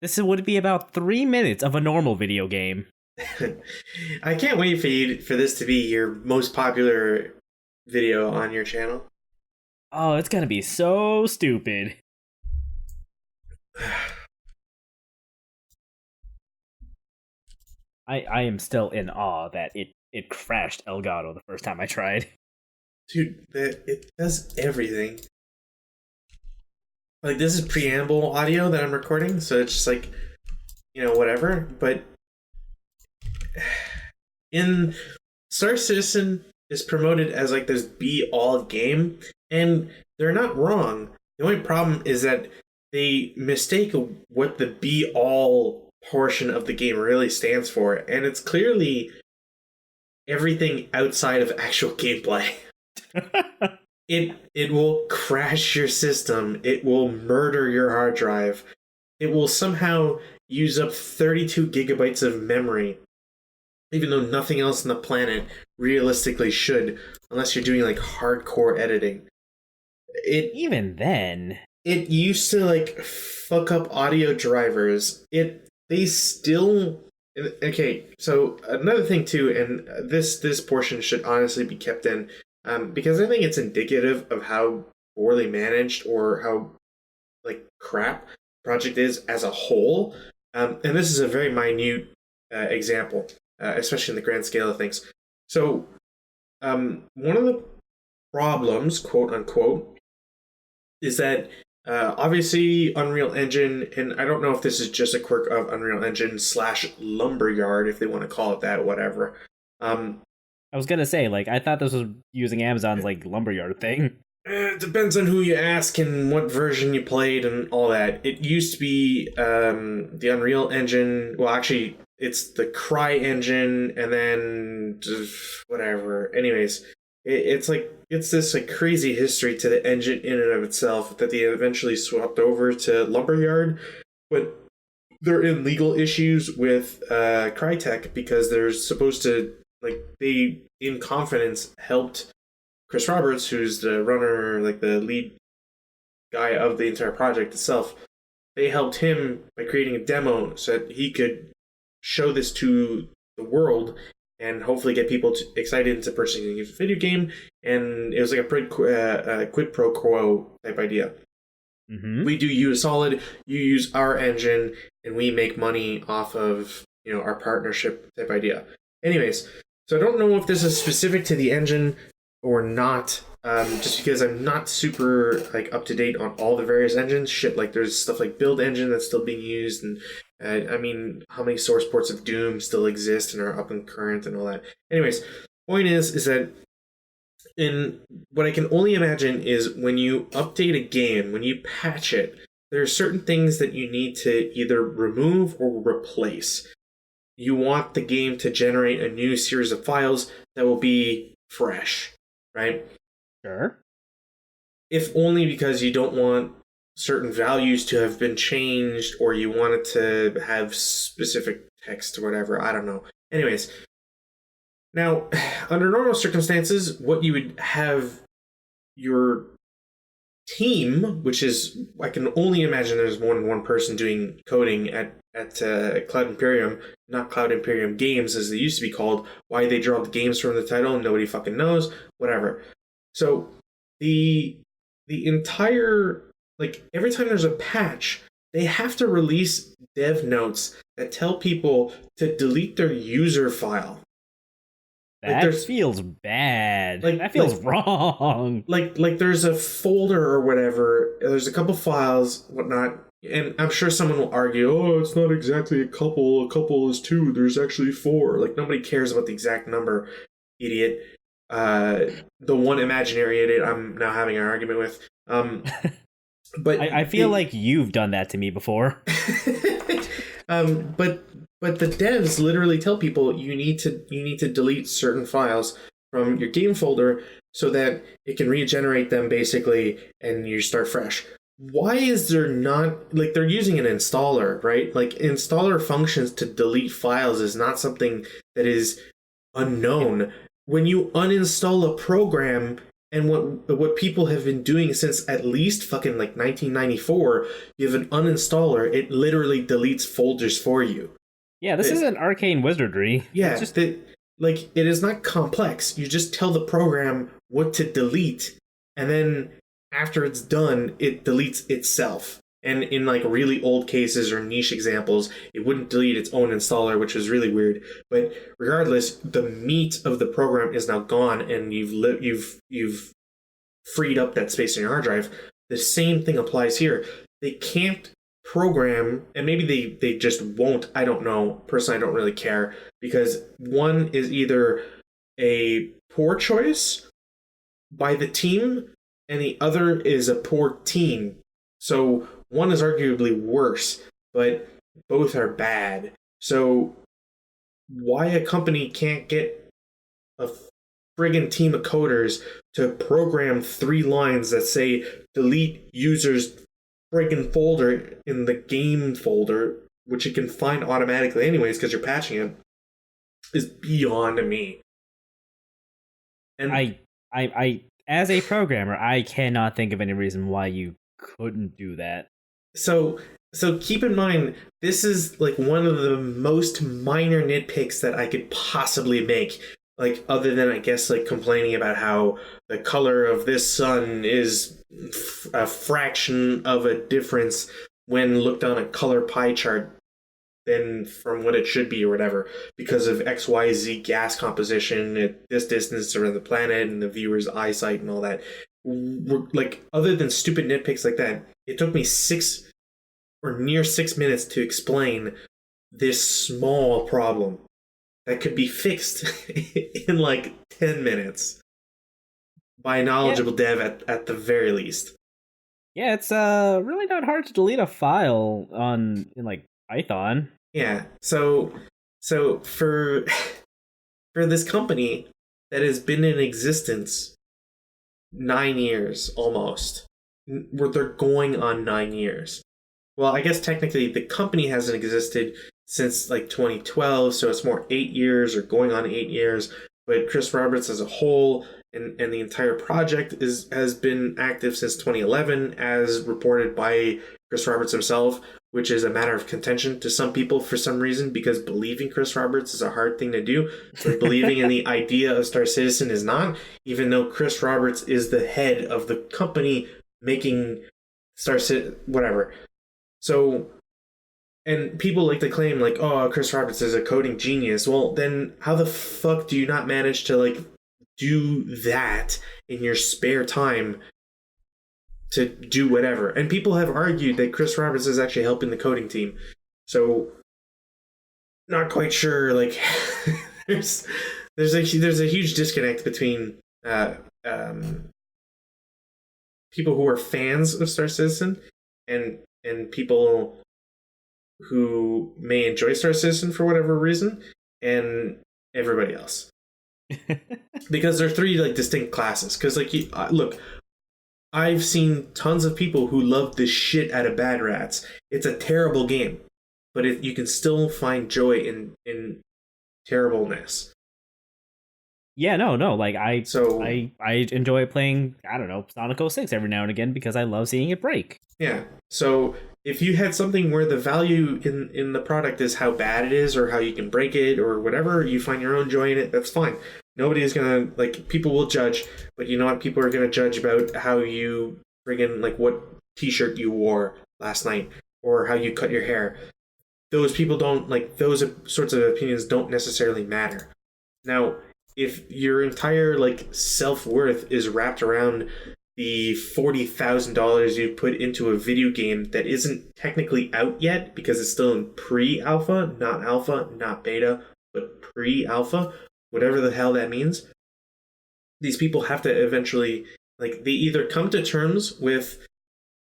This would be about 3 minutes of a normal video game. I can't wait for this to be your most popular video on your channel. Oh, it's gonna be so stupid. I am still in awe that it crashed Elgato the first time I tried. Dude, it does everything. Like, this is preamble audio that I'm recording, so it's just like, whatever. But in Star Citizen is promoted as like this be-all game, and they're not wrong. The only problem is that they mistake what the be-all portion of the game really stands for, and it's clearly everything outside of actual gameplay. It will crash your system. It will murder your hard drive. It will somehow use up 32 gigabytes of memory, even though nothing else on the planet realistically should, unless you're doing like hardcore editing. Even then, it used to like fuck up audio drivers. They still. Okay, so another thing too, and this portion should honestly be kept in, because I think it's indicative of how poorly managed or how like crap the project is as a whole. And this is a very minute example, especially in the grand scale of things. So, one of the problems, quote unquote, is that obviously Unreal Engine, and I don't know if this is just a quirk of Unreal Engine / Lumberyard, if they want to call it that, whatever. I was gonna say, like, I thought this was using Amazon's like lumberyard thing. It depends on who you ask and what version you played and all that. It used to be the Unreal Engine. Well, actually, it's the Cry engine, and then whatever. Anyways, it's this like crazy history to the engine in and of itself that they eventually swapped over to Lumberyard, but they're in legal issues with Crytek because they're supposed to, like, they in confidence helped Chris Roberts, who's the runner, like the lead guy of the entire project itself. They helped him by creating a demo so that he could show this to the world and hopefully get people excited into purchasing a video game. And it was like a quid pro quo type idea. Mm-hmm. We do use Solid, you use our engine, and we make money off of our partnership type idea. Anyways, so I don't know if this is specific to the engine or not, just because I'm not super like up to date on all the various engines. Shit, like there's stuff like Build Engine that's still being used, and I mean, how many source ports of Doom still exist and are up and current and all that. Anyways, point is that in what I can only imagine is when you update a game, when you patch it, there are certain things that you need to either remove or replace. You want the game to generate a new series of files that will be fresh, right? Sure. If only because you don't want certain values to have been changed, or you want it to have specific text or whatever. I don't know. Anyways, now, under normal circumstances, what you would have your team, which is, I can only imagine there's more than one person doing coding at Cloud Imperium, not Cloud Imperium Games as they used to be called. Why they draw the games from the title, nobody fucking knows. Whatever. So the entire, like, every time there's a patch, they have to release dev notes that tell people to delete their user file. That feels bad. Like, that feels wrong. Like there's a folder or whatever. There's a couple files, whatnot, and I'm sure someone will argue, "Oh, it's not exactly a couple. A couple is 2. There's actually 4." Like, nobody cares about the exact number, idiot. The one imaginary idiot I'm now having an argument with. But I feel like you've done that to me before. But the devs literally tell people you need to delete certain files from your game folder so that it can regenerate them basically and you start fresh. Why is there not, like, they're using an installer, right? Like, installer functions to delete files is not something that is unknown. When you uninstall a program, And what people have been doing since at least fucking like 1994, you have an uninstaller, it literally deletes folders for you. Yeah, this It, isn't arcane wizardry. It's yeah, just that like it is not complex. You just tell the program what to delete, and then after it's done, it deletes itself. And in like really old cases or niche examples, it wouldn't delete its own installer, which was really weird. But regardless, the meat of the program is now gone, and you've freed up that space in your hard drive. The same thing applies here. They can't program, and maybe they just won't. I don't know. Personally, I don't really care, because one is either a poor choice by the team, and the other is a poor team. So one is arguably worse, but both are bad. So why a company can't get a friggin' team of coders to program 3 lines that say delete user's friggin' folder in the game folder, which you can find automatically anyways because you're patching it, is beyond me. And I as a programmer, I cannot think of any reason why you couldn't do that. so keep in mind, this is like one of the most minor nitpicks that I could possibly make. Like, other than I guess like complaining about how the color of this sun is a fraction of a difference when looked on a color pie chart than from what it should be or whatever, because of XYZ gas composition at this distance around the planet and the viewer's eyesight and all that. Like, other than stupid nitpicks like that, it took me 6 minutes to explain this small problem that could be fixed in like 10 minutes by a knowledgeable dev at the very least. Yeah, it's really not hard to delete a file in like Python. Yeah. So for this company that has been in existence 9 years almost, where they're going on 9 years. Well, I guess technically the company hasn't existed since like 2012, so it's more 8 years or going on 8 years. But Chris Roberts as a whole and the entire project has been active since 2011, as reported by Chris Roberts himself, which is a matter of contention to some people for some reason, because believing Chris Roberts is a hard thing to do. So believing in the idea of Star Citizen is not, even though Chris Roberts is the head of the company making Star Citizen, whatever. So, and people like to claim like, oh, Chris Roberts is a coding genius. Well, then how the fuck do you not manage to like do that in your spare time to do whatever? And people have argued that Chris Roberts is actually helping the coding team. So, not quite sure. Like, there's a huge disconnect between people who are fans of Star Citizen and people who may enjoy Star Citizen for whatever reason, and everybody else. Because there are 3 like distinct classes. Because like, look, I've seen tons of people who love the shit out of Bad Rats. It's a terrible game, but you can still find joy in terribleness. Yeah, no, like I enjoy playing, I don't know, Sonic 06 every now and again because I love seeing it break. Yeah. So if you had something where the value in the product is how bad it is or how you can break it or whatever, you find your own joy in it, that's fine. Nobody is gonna, like, people will judge, but you know what? People are gonna judge about how you friggin', like, what t-shirt you wore last night or how you cut your hair. Those people don't, like, those sorts of opinions don't necessarily matter. Now, if your entire like self-worth is wrapped around the $40,000 you put into a video game that isn't technically out yet because it's still in pre-alpha, not beta, but pre-alpha, whatever the hell that means, these people have to eventually, like, they either come to terms with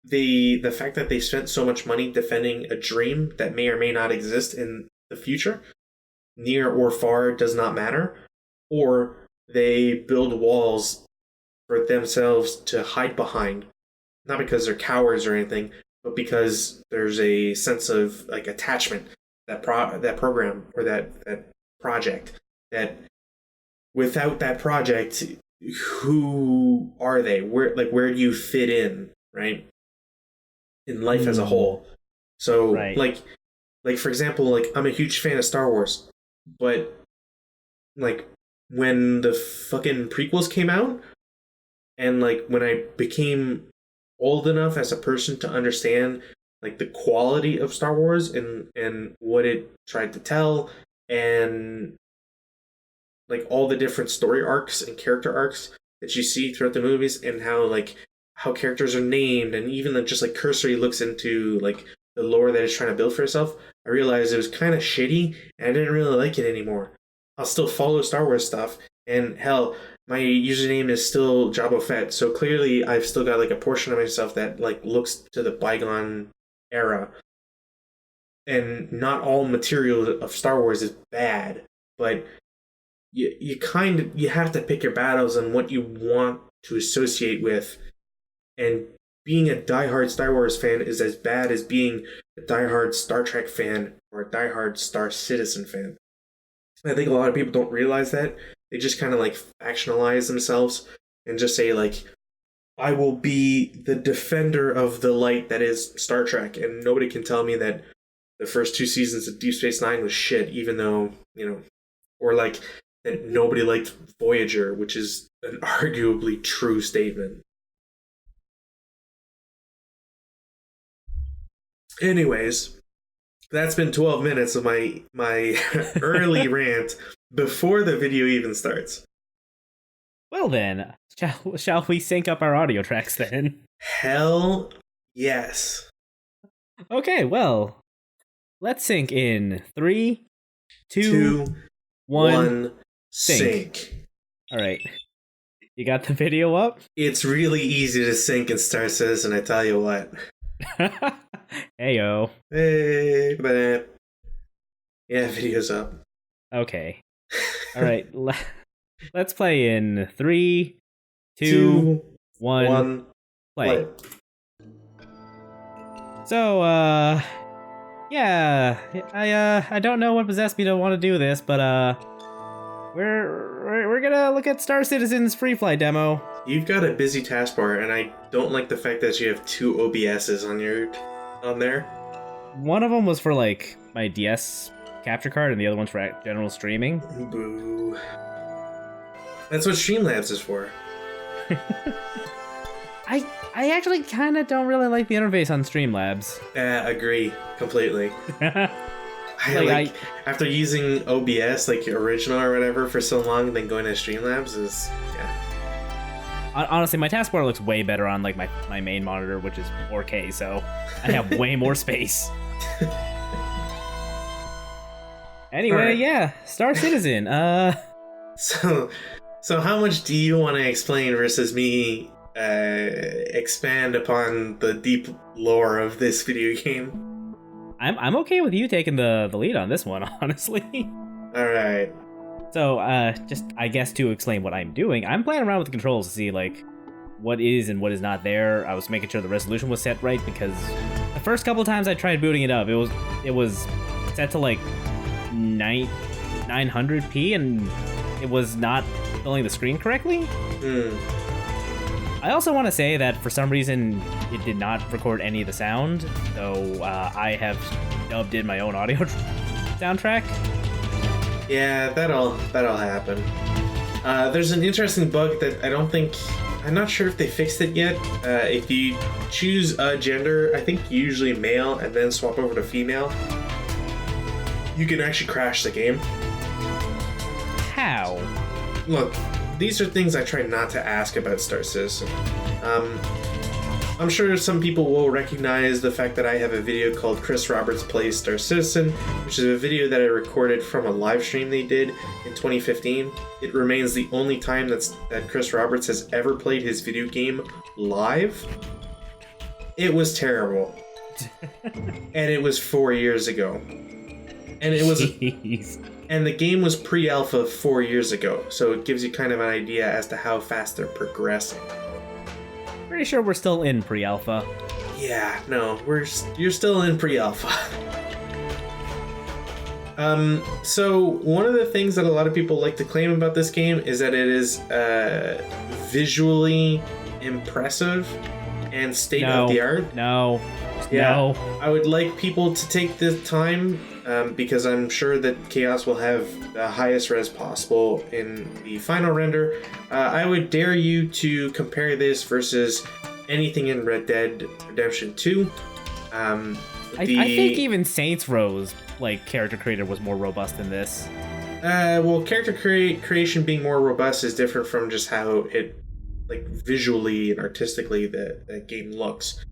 the fact that they spent so much money defending a dream that may or may not exist in the future, near or far does not matter, or they build walls for themselves to hide behind, not because they're cowards or anything, but because there's a sense of like attachment that program or that project, that without that project who are they? Where do you fit in, right? In life as a whole. So right. like for example, like I'm a huge fan of Star Wars, but like when the fucking prequels came out, and like when I became old enough as a person to understand like the quality of Star Wars and what it tried to tell, and like all the different story arcs and character arcs that you see throughout the movies, and how characters are named, and even just like cursory looks into like the lore that it's trying to build for itself, I realized it was kind of shitty and I didn't really like it anymore. I'll still follow Star Wars stuff, and hell, my username is still Jobbo Fett, so clearly I've still got like a portion of myself that like looks to the bygone era. And not all material of Star Wars is bad, but you have to pick your battles on what you want to associate with. And being a diehard Star Wars fan is as bad as being a diehard Star Trek fan or a diehard Star Citizen fan. I think a lot of people don't realize that. They just kind of like factionalize themselves and just say like, I will be the defender of the light that is Star Trek, and nobody can tell me that the first 2 seasons of Deep Space Nine was shit, even though, or like that nobody liked Voyager, which is an arguably true statement. Anyways, that's been 12 minutes of my early rant before the video even starts. Well then, shall we sync up our audio tracks then? Hell yes. Okay, well, let's sync in 3, 2, 1, sync. All right. You got the video up? It's really easy to sync in Star Citizen, I tell you what. Heyo. Hey, but yeah, video's up. Okay. All right. Let's play in 3, 2, 1, play. So, yeah, I don't know what possessed me to want to do this, but we're gonna look at Star Citizen's free flight demo. You've got a busy taskbar, and I don't like the fact that you have 2 OBSs on there. One of them was for like my DS capture card, and the other one's for general streaming. Boo. That's what Streamlabs is for. I actually kind of don't really like the interface on Streamlabs. Agree completely. After using OBS, like original or whatever, for so long, then going to Streamlabs is, yeah. Honestly, my taskbar looks way better on like my main monitor, which is 4K, so I have way more space. Anyway, right. Yeah, Star Citizen. So how much do you want to explain versus me expand upon the deep lore of this video game? I'm okay with you taking the lead on this one, honestly. All right. So, just I guess to explain what I'm doing, I'm playing around with the controls to see like what is and what is not there. I was making sure the resolution was set right because the first couple of times I tried booting it up, it was set to like 900p and it was not filling the screen correctly. I also want to say that for some reason it did not record any of the sound, so I have dubbed in my own audio soundtrack. Yeah, that'll happen. There's an interesting bug that I'm not sure if they fixed it yet. If you choose a gender, I think usually male, and then swap over to female, you can actually crash the game. How? Look, these are things I try not to ask about Star Citizen. I'm sure some people will recognize the fact that I have a video called Chris Roberts Plays Star Citizen, which is a video that I recorded from a live stream they did in 2015. It remains the only time that Chris Roberts has ever played his video game live. It was terrible. And it was 4 years ago. And it was... Jeez. And the game was pre-alpha 4 years ago, so it gives you kind of an idea as to how fast they're progressing. Pretty sure we're still in pre-alpha. Yeah, no, you're still in pre-alpha. So one of the things that a lot of people like to claim about this game is that it is visually impressive and state of the art. No. I would like people to take the time because I'm sure that Chaos will have the highest res possible in the final render. I would dare you to compare this versus anything in Red Dead Redemption 2. I think even Saints Row's character creator was more robust than this. Well, character creation being more robust is different from just how it, visually and artistically the game looks.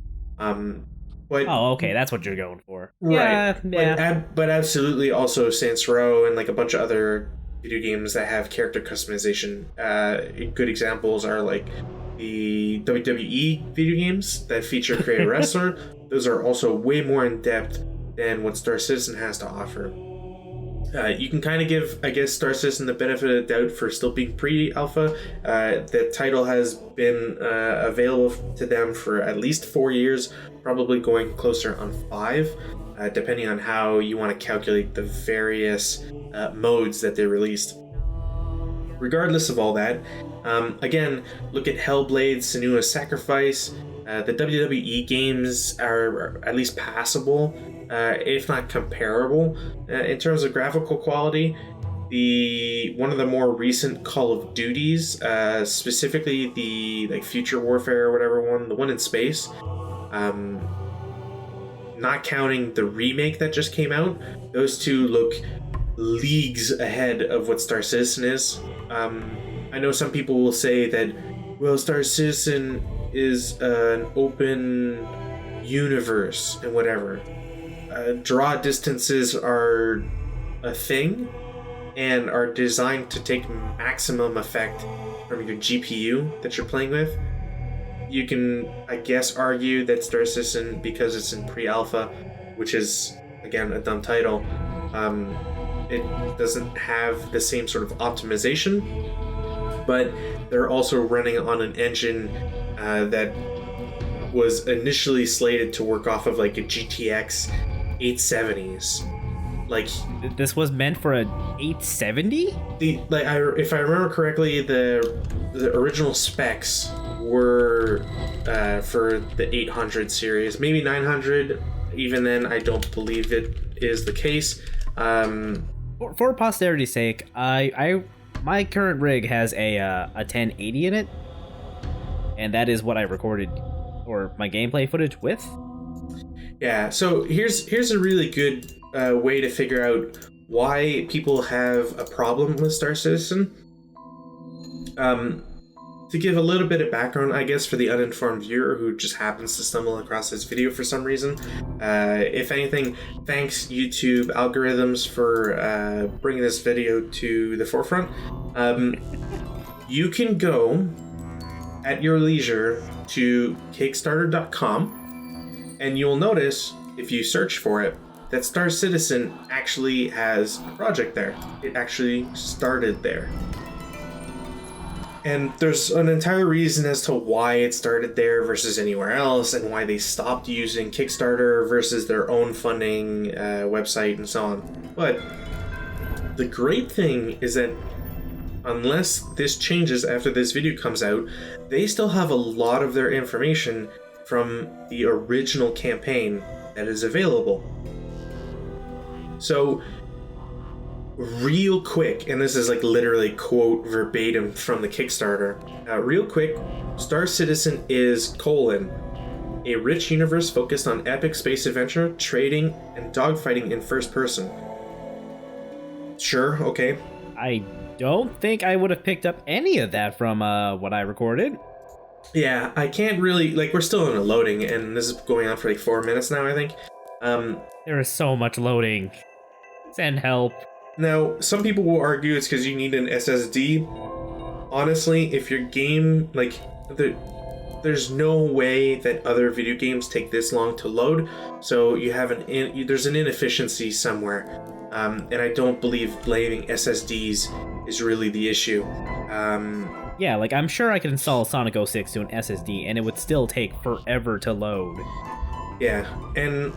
But, okay, that's what you're going for. Right. Yeah. But absolutely also Saints Row and a bunch of other video games that have character customization. Good examples are the WWE video games that feature Create a Wrestler. Those are also way more in depth than what Star Citizen has to offer. You can kind of give, I guess, Star Citizen the benefit of the doubt for still being pre-alpha. The title has been available to them for at least 4 years, probably going closer on 5, depending on how you want to calculate the various modes that they released. Regardless of all that, again, look at Hellblade, Senua's Sacrifice. The WWE games are at least passable, if not comparable, in terms of graphical quality. One of the more recent Call of Duties, specifically the Future Warfare or whatever one, the one in space, not counting the remake that just came out, those two look leagues ahead of what Star Citizen is. I know some people will say that, well, Star Citizen is an open universe and whatever. Draw distances are a thing and are designed to take maximum effect from your GPU that you're playing with. You can, I guess, argue that Star Citizen, because it's in pre-alpha, which is, again, a dumb title, it doesn't have the same sort of optimization, but they're also running on an engine that was initially slated to work off of a GTX 870s. This was meant for a 870? If I remember correctly, the original specs were for the 800 series, maybe 900. Even then, I don't believe it is the case. For posterity's sake, my current rig has a 1080 in it, and that is what I recorded or my gameplay footage with. Yeah, so here's a really good way to figure out why people have a problem with Star Citizen. To give a little bit of background, I guess, for the uninformed viewer who just happens to stumble across this video for some reason, if anything, thanks YouTube algorithms for bringing this video to the forefront. You can go at your leisure to Kickstarter.com, and you'll notice, if you search for it, that Star Citizen actually has a project there. It actually started there. And there's an entire reason as to why it started there versus anywhere else, and why they stopped using Kickstarter versus their own funding website and so on. But the great thing is that unless this changes after this video comes out, they still have a lot of their information from the original campaign that is available. So, real quick, and this is literally quote verbatim from the Kickstarter, real quick, Star Citizen is a rich universe focused on epic space adventure, trading, and dogfighting in first person. Sure, okay. I don't think I would have picked up any of that from what I recorded. Yeah, I can't really, we're still in a loading, and this is going on for 4 minutes now, I think. There is so much loading. Send help. Now, some people will argue it's because you need an SSD. Honestly, if your game, there's no way that other video games take this long to load, so you have there's an inefficiency somewhere. And I don't believe blaming SSDs is really the issue. Yeah, I'm sure I could install Sonic 06 to an SSD, and it would still take forever to load. Yeah, and,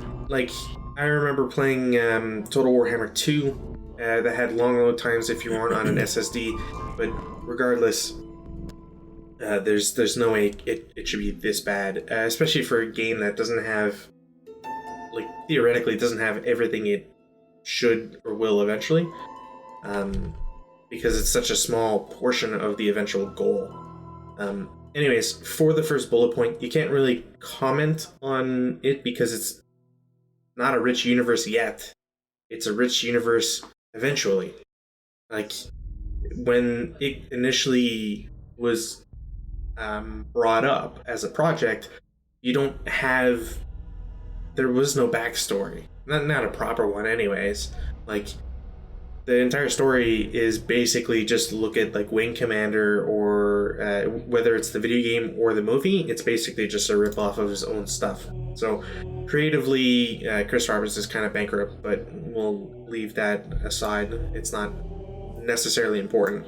I remember playing Total Warhammer 2 that had long load times if you weren't on an SSD, but regardless, there's no way it should be this bad, especially for a game that doesn't have, like, theoretically doesn't have everything it should or will eventually, because it's such a small portion of the eventual goal. Anyways, for the first bullet point, you can't really comment on it because it's not a rich universe yet. It's a rich universe eventually. Like, when it initially was brought up as a project, there was no backstory. Not a proper one anyways. Like, the entire story is basically just look at, like, Wing Commander, or whether it's the video game or the movie, it's basically just a rip-off of his own stuff. So, creatively, Chris Roberts is kind of bankrupt, but we'll leave that aside. It's not necessarily important.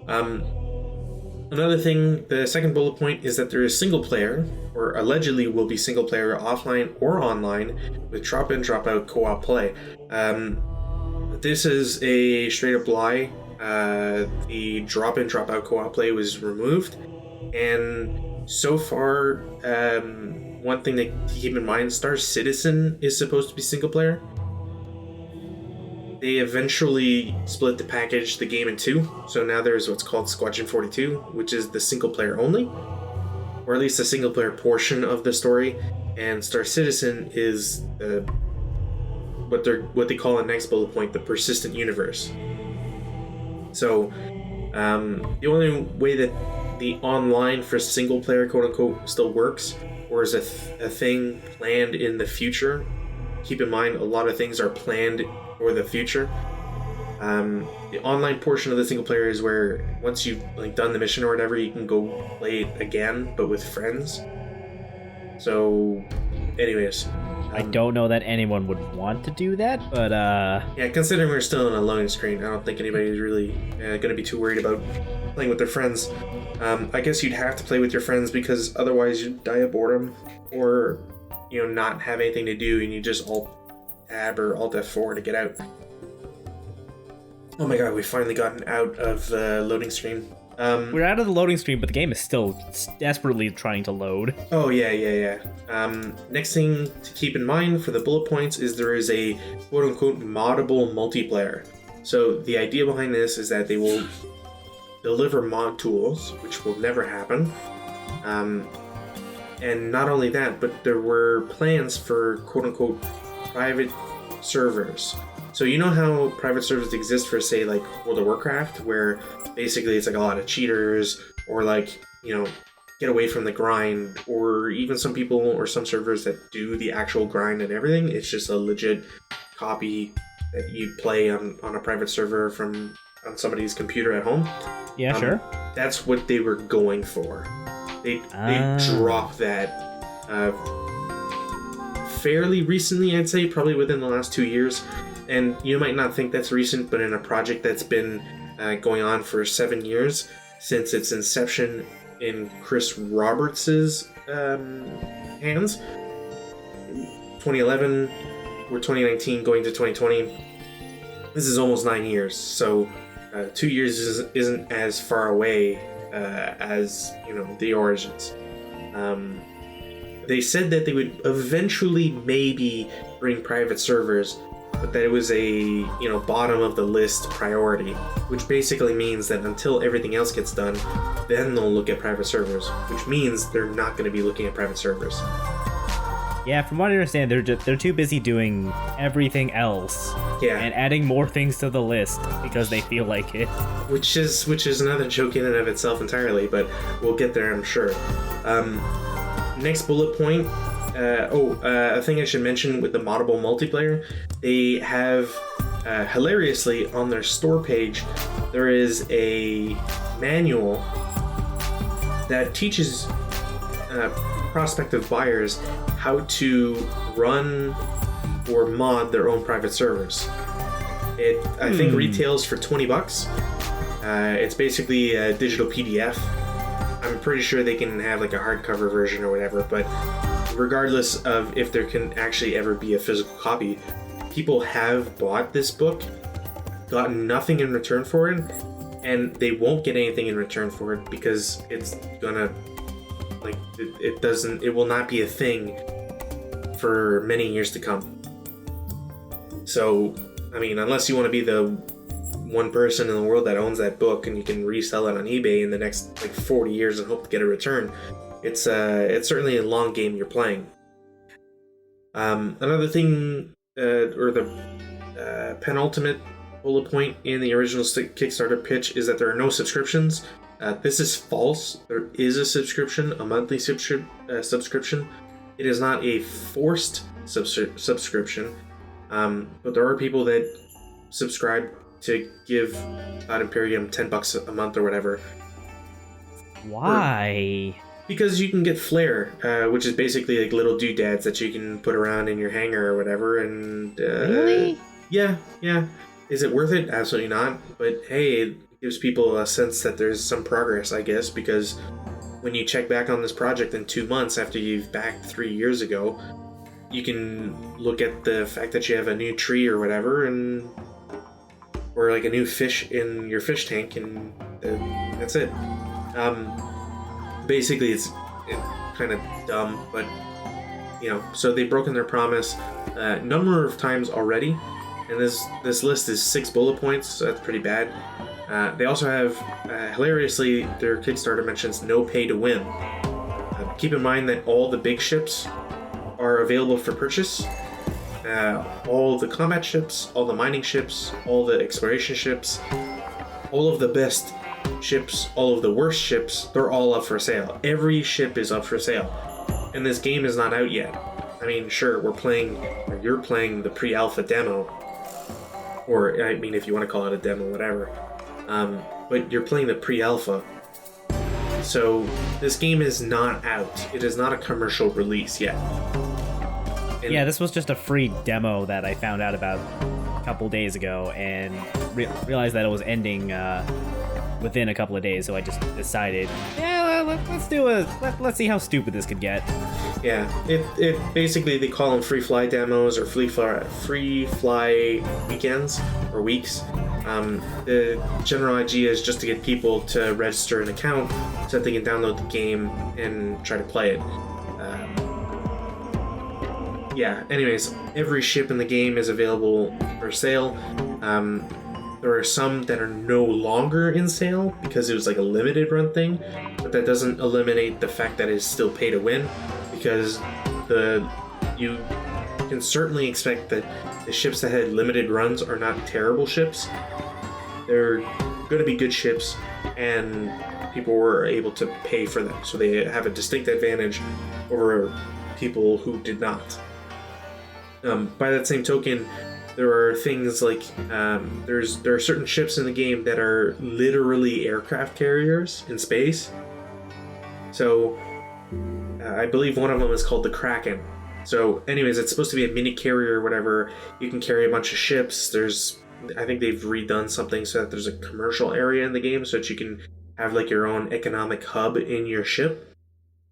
Another thing, the second bullet point, is that there is single player, or allegedly will be single player offline or online, with drop-in, drop-out co-op play. This is a straight-up lie. The drop-in, drop-out co-op play was removed, and so far, one thing to keep in mind, Star Citizen is supposed to be single player. They eventually split the game in two, so now there's what's called Squadron 42, which is the single player only, or at least the single player portion of the story, and Star Citizen is what they call in next bullet point, the persistent universe. So the only way that the online for single player quote unquote still works, or is a thing planned in the future. Keep in mind, a lot of things are planned for the future. The online portion of the single player is where once you've, like, done the mission or whatever, you can go play it again, but with friends. So, anyways, I don't know that anyone would want to do that, but yeah, considering we're still in a loading screen, I don't think anybody's really going to be too worried about playing with their friends. I guess you'd have to play with your friends, because otherwise you'd die of boredom, or, you know, not have anything to do and you just Alt-Tab or Alt-F4 to get out. Oh my god, we've finally gotten out of the loading screen. We're out of the loading screen, but the game is still desperately trying to load. Oh, yeah. Next thing to keep in mind for the bullet points is there is a quote-unquote moddable multiplayer. So the idea behind this is that they will deliver mod tools, which will never happen. And not only that, but there were plans for quote-unquote private servers. So you know how private servers exist for, say, like World of Warcraft, where basically it's like a lot of cheaters, or, like, you know, get away from the grind, or even some people or some servers that do the actual grind and everything. It's just a legit copy that you play on a private server on somebody's computer at home. Yeah, sure. That's what they were going for. They dropped that fairly recently, I'd say, probably within the last 2 years. And you might not think that's recent, but in a project that's been going on for 7 years, since its inception in Chris Roberts' hands, 2011 or 2019 going to 2020, this is almost 9 years. So 2 years isn't as far away as, you know, the origins. They said that they would eventually maybe bring private servers, but that it was a, you know, bottom of the list priority, which basically means that until everything else gets done, then they'll look at private servers, which means they're not going to be looking at private servers. Yeah, from what I understand, they're too busy doing everything else, and adding more things to the list because they feel like it. Which is another joke in and of itself entirely, but we'll get there, I'm sure. Next bullet point. A thing I should mention with the moddable multiplayer, they have hilariously on their store page, there is a manual that teaches prospective buyers how to run or mod their own private servers. It, I think, retails for $20. It's basically a digital PDF. I'm pretty sure they can have like a hardcover version or whatever, but regardless of if there can actually ever be a physical copy, people have bought this book, gotten nothing in return for it, and they won't get anything in return for it because it's gonna, like, it will not be a thing for many years to come. So, I mean, unless you want to be the one person in the world that owns that book and you can resell it on eBay in the next, like, 40 years and hope to get a return, it's certainly a long game you're playing. Another thing, or the penultimate bullet point in the original Kickstarter pitch is that there are no subscriptions. This is false. There is a subscription, a monthly subscription. It is not a forced subscription, but there are people that subscribe to give Ad Imperium $10 a month or whatever. Why? Because you can get flair, which is basically like little doodads that you can put around in your hanger or whatever. And really? Yeah. Is it worth it? Absolutely not. But hey, it gives people a sense that there's some progress, I guess, because when you check back on this project in 2 months after you've backed 3 years ago, you can look at the fact that you have a new tree or whatever, and or like a new fish in your fish tank, and that's it. Basically, it's kind of dumb, but so they've broken their promise a number of times already, and this list is 6 bullet points, so that's pretty bad. They also have, hilariously, their Kickstarter mentions no pay to win. Keep in mind that all the big ships are available for purchase. All the combat ships, all the mining ships, all the exploration ships, all of the best ships, all of the worst ships, they're all up for sale. Every ship is up for sale. And this game is not out yet. I mean, sure, you're playing the pre-alpha demo, or I mean, if you want to call it a demo, whatever. But you're playing the pre-alpha. So this game is not out. It is not a commercial release yet. And yeah, this was just a free demo that I found out about a couple days ago, and realized that it was ending within a couple of days. So I just decided, let's see how stupid this could get. Yeah, it basically, they call them free fly demos or free fly weekends or weeks. The general idea is just to get people to register an account so that they can download the game and try to play it. Anyways, every ship in the game is available for sale. There are some that are no longer in sale because it was like a limited run thing, but that doesn't eliminate the fact that it's still pay to win, because you can certainly expect that the ships that had limited runs are not terrible ships. They're going to be good ships, and people were able to pay for them, so they have a distinct advantage over people who did not. By that same token, there are things like there are certain ships in the game that are literally aircraft carriers in space. So I believe one of them is called the Kraken. So anyways, it's supposed to be a mini carrier or whatever. You can carry a bunch of ships. I think they've redone something so that there's a commercial area in the game so that you can have like your own economic hub in your ship.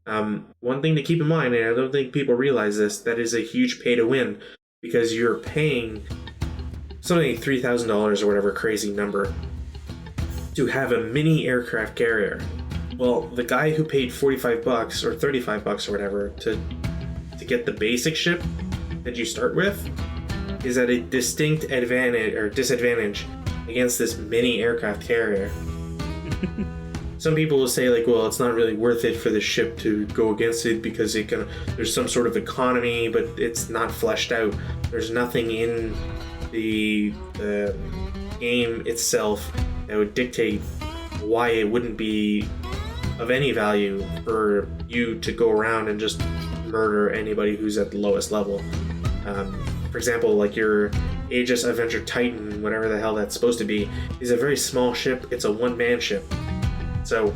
One thing to keep in mind, and I don't think people realize this, that is a huge pay to win, because you're paying something like $3,000 or whatever crazy number to have a mini aircraft carrier. Well, the guy who paid $45 or $35 or whatever to get the basic ship that you start with is at a distinct advantage or disadvantage against this mini aircraft carrier. Some people will say, like, well, it's not really worth it for the ship to go against it because there's some sort of economy, but it's not fleshed out. There's nothing in the game itself that would dictate why it wouldn't be of any value for you to go around and just murder anybody who's at the lowest level. For example, like your Aegis Avenger Titan, whatever the hell that's supposed to be, is a very small ship. It's a one-man ship. So,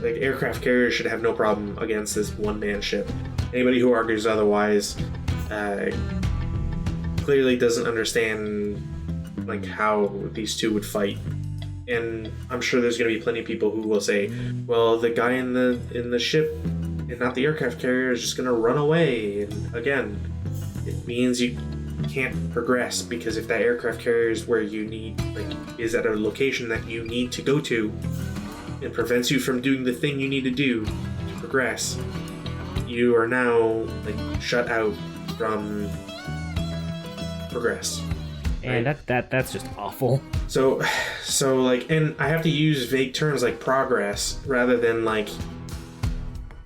like, aircraft carriers should have no problem against this one-man ship. Anybody who argues otherwise clearly doesn't understand like how these two would fight. And I'm sure there's going to be plenty of people who will say, well, the guy in the ship and not the aircraft carrier is just going to run away. And again, it means you can't progress, because if that aircraft carrier is where you need, like, is at a location that you need to go to, and prevents you from doing the thing you need to do to progress, you are now, like, shut out from progress. And right? that's just awful. So like, and I have to use vague terms like progress rather than like,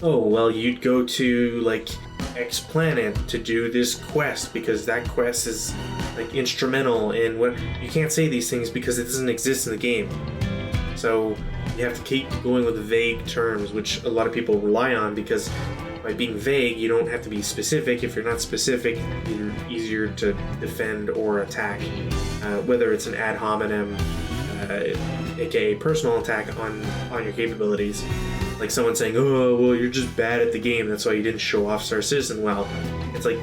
oh, well, you'd go to like X planet to do this quest because that quest is like instrumental in what. You can't say these things because it doesn't exist in the game. So you have to keep going with vague terms, which a lot of people rely on, because by being vague, you don't have to be specific. If you're not specific, you're easier to defend or attack, whether it's an ad hominem, aka personal attack on your capabilities. Like someone saying, oh, well, you're just bad at the game, that's why you didn't show off Star Citizen. Well, it's like,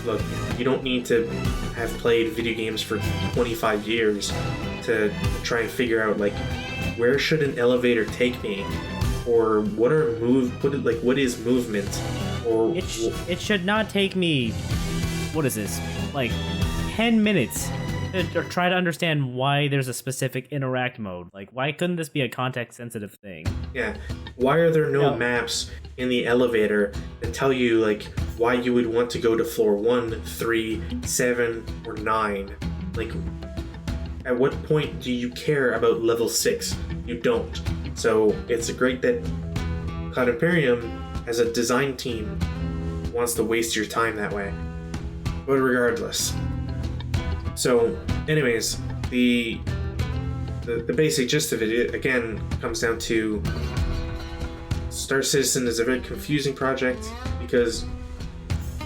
look, you don't need to have played video games for 25 years to try and figure out, like, where should an elevator take me? Or what is movement? Or it should not take me, what is this, like 10 minutes to try to understand why there's a specific interact mode. Like, why couldn't this be a context sensitive thing? Yeah. Why are there no maps in the elevator that tell you, like, why you would want to go to floor 1, 3, 7, or 9? Like, at what point do you care about level 6? You don't. So it's great that Cloud Imperium, as a design team, wants to waste your time that way. But regardless. So, anyways, the basic gist of it, again, comes down to Star Citizen is a very confusing project because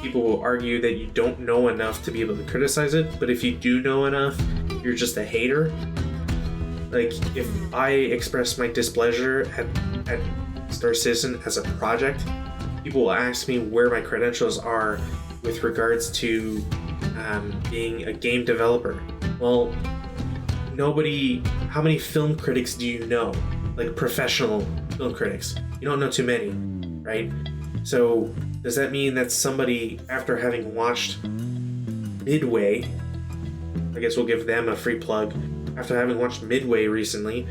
people will argue that you don't know enough to be able to criticize it, but if you do know enough, you're just a hater. Like, if I express my displeasure at Star Citizen as a project, people will ask me where my credentials are with regards to being a game developer. Well, how many film critics do you know? Like, professional film critics. You don't know too many, right? So, does that mean that somebody, after having watched Midway, I guess we'll give them a free plug, after having watched Midway recently,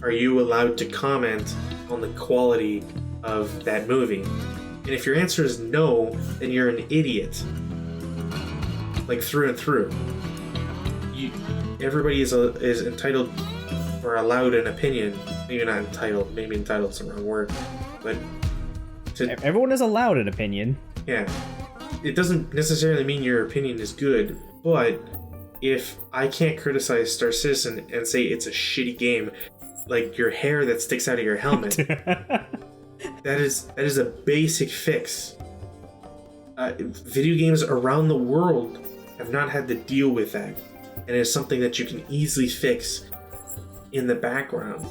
are you allowed to comment on the quality of that movie? And if your answer is no, then you're an idiot. Like, through and through. Everybody is entitled or allowed an opinion. Maybe not entitled. Maybe entitled is the wrong word. But everyone is allowed an opinion. Yeah. It doesn't necessarily mean your opinion is good, but if I can't criticize Star Citizen and say it's a shitty game, like your hair that sticks out of your helmet, that is a basic fix. Video games around the world have not had to deal with that, and it's something that you can easily fix in the background.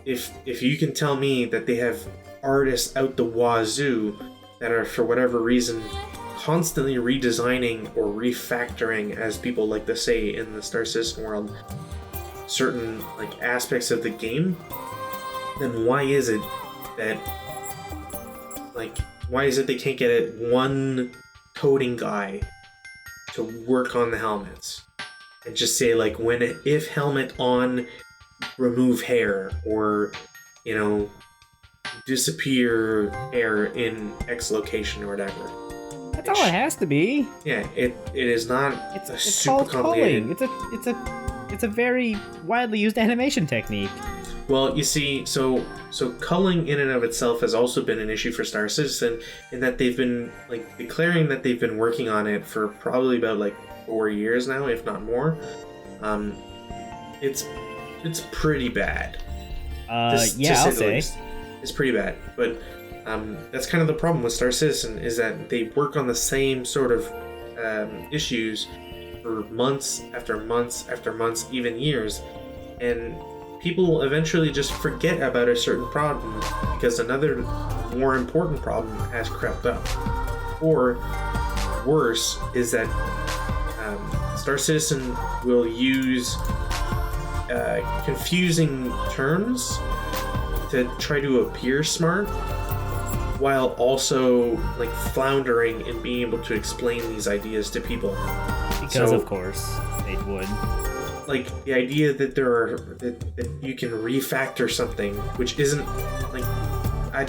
If you can tell me that they have artists out the wazoo that are, for whatever reason, constantly redesigning or refactoring, as people like to say in the Star Citizen world, certain like aspects of the game, then why is it they can't get one coding guy to work on the helmets and just say, like, if helmet on, remove hair, or, you know, disappear hair in X location or whatever. That's all it has to be. Yeah, it is not. It's super called complicated. culling. It's a very widely used animation technique. Well, you see, so culling in and of itself has also been an issue for Star Citizen, in that they've been like declaring that they've been working on it for probably about like 4 years now, if not more. It's pretty bad. I'll say it's pretty bad, but that's kind of the problem with Star Citizen, is that they work on the same sort of issues for months after months after months, even years, and people will eventually just forget about a certain problem because another more important problem has crept up. Or worse is that Star Citizen will use confusing terms to try to appear smart while also like floundering in being able to explain these ideas to people. Because of course they would. Like the idea that that you can refactor something, which isn't like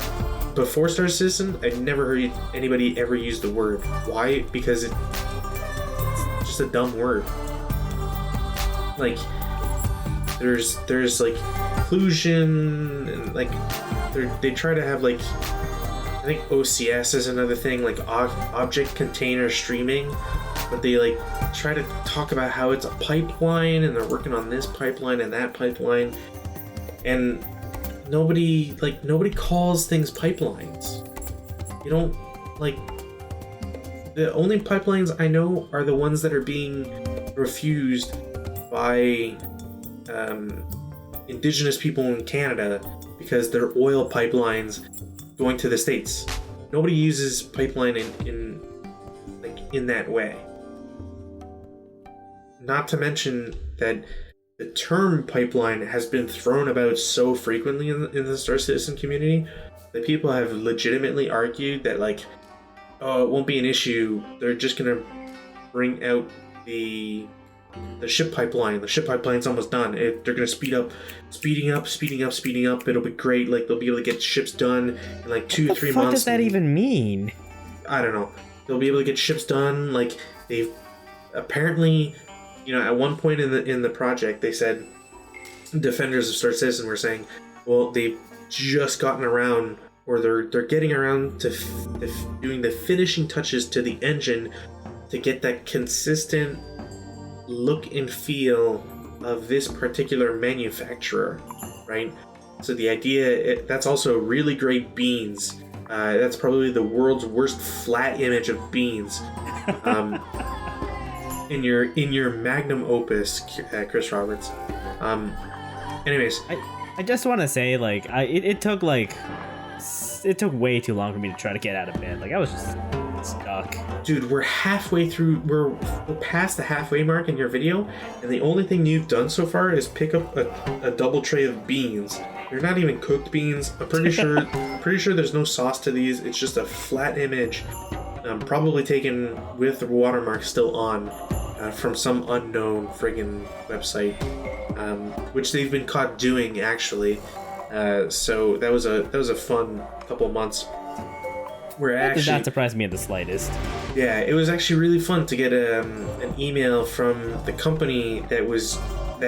before Star Citizen, I'd never heard anybody ever use the word. Why? Because it's just a dumb word. Like there's like inclusion and like they try to have like, I think OCS is another thing, like object container streaming, but they like try to talk about how it's a pipeline and they're working on this pipeline and that pipeline, and nobody calls things pipelines. You don't like, the only pipelines I know are the ones that are being refused by indigenous people in Canada because they're oil pipelines going to the States. Nobody uses pipeline in that way. Not to mention that the term pipeline has been thrown about so frequently in the Star Citizen community that people have legitimately argued that like, oh, it won't be an issue. They're just gonna bring out the ship pipeline. The ship pipeline's almost done. They're gonna speeding up. It'll be great. Like they'll be able to get ships done in like 2-3 months. What the fuck does that even mean? I don't know. They'll be able to get ships done. Like they've apparently, you know, at one point in the project, they said defenders of Star Citizen were saying, well, they've just gotten around, or they're getting around to doing the finishing touches to the engine to get that consistent look and feel of this particular manufacturer, right? So the idea, that's also really great beans. That's probably the world's worst flat image of beans. In your magnum opus, Chris Roberts. Anyways, I just want to say, like, it took way too long for me to try to get out of bed. Like, I was just stuck. Dude, we're halfway through. We're past the halfway mark in your video, and the only thing you've done so far is pick up a double tray of beans. They're not even cooked beans. I'm pretty sure there's no sauce to these. It's just a flat image, probably taken with the watermark still on. From some unknown friggin' website, which they've been caught doing actually. So that was a fun couple of months. That did not surprise me in the slightest. Yeah, it was actually really fun to get an email from the company that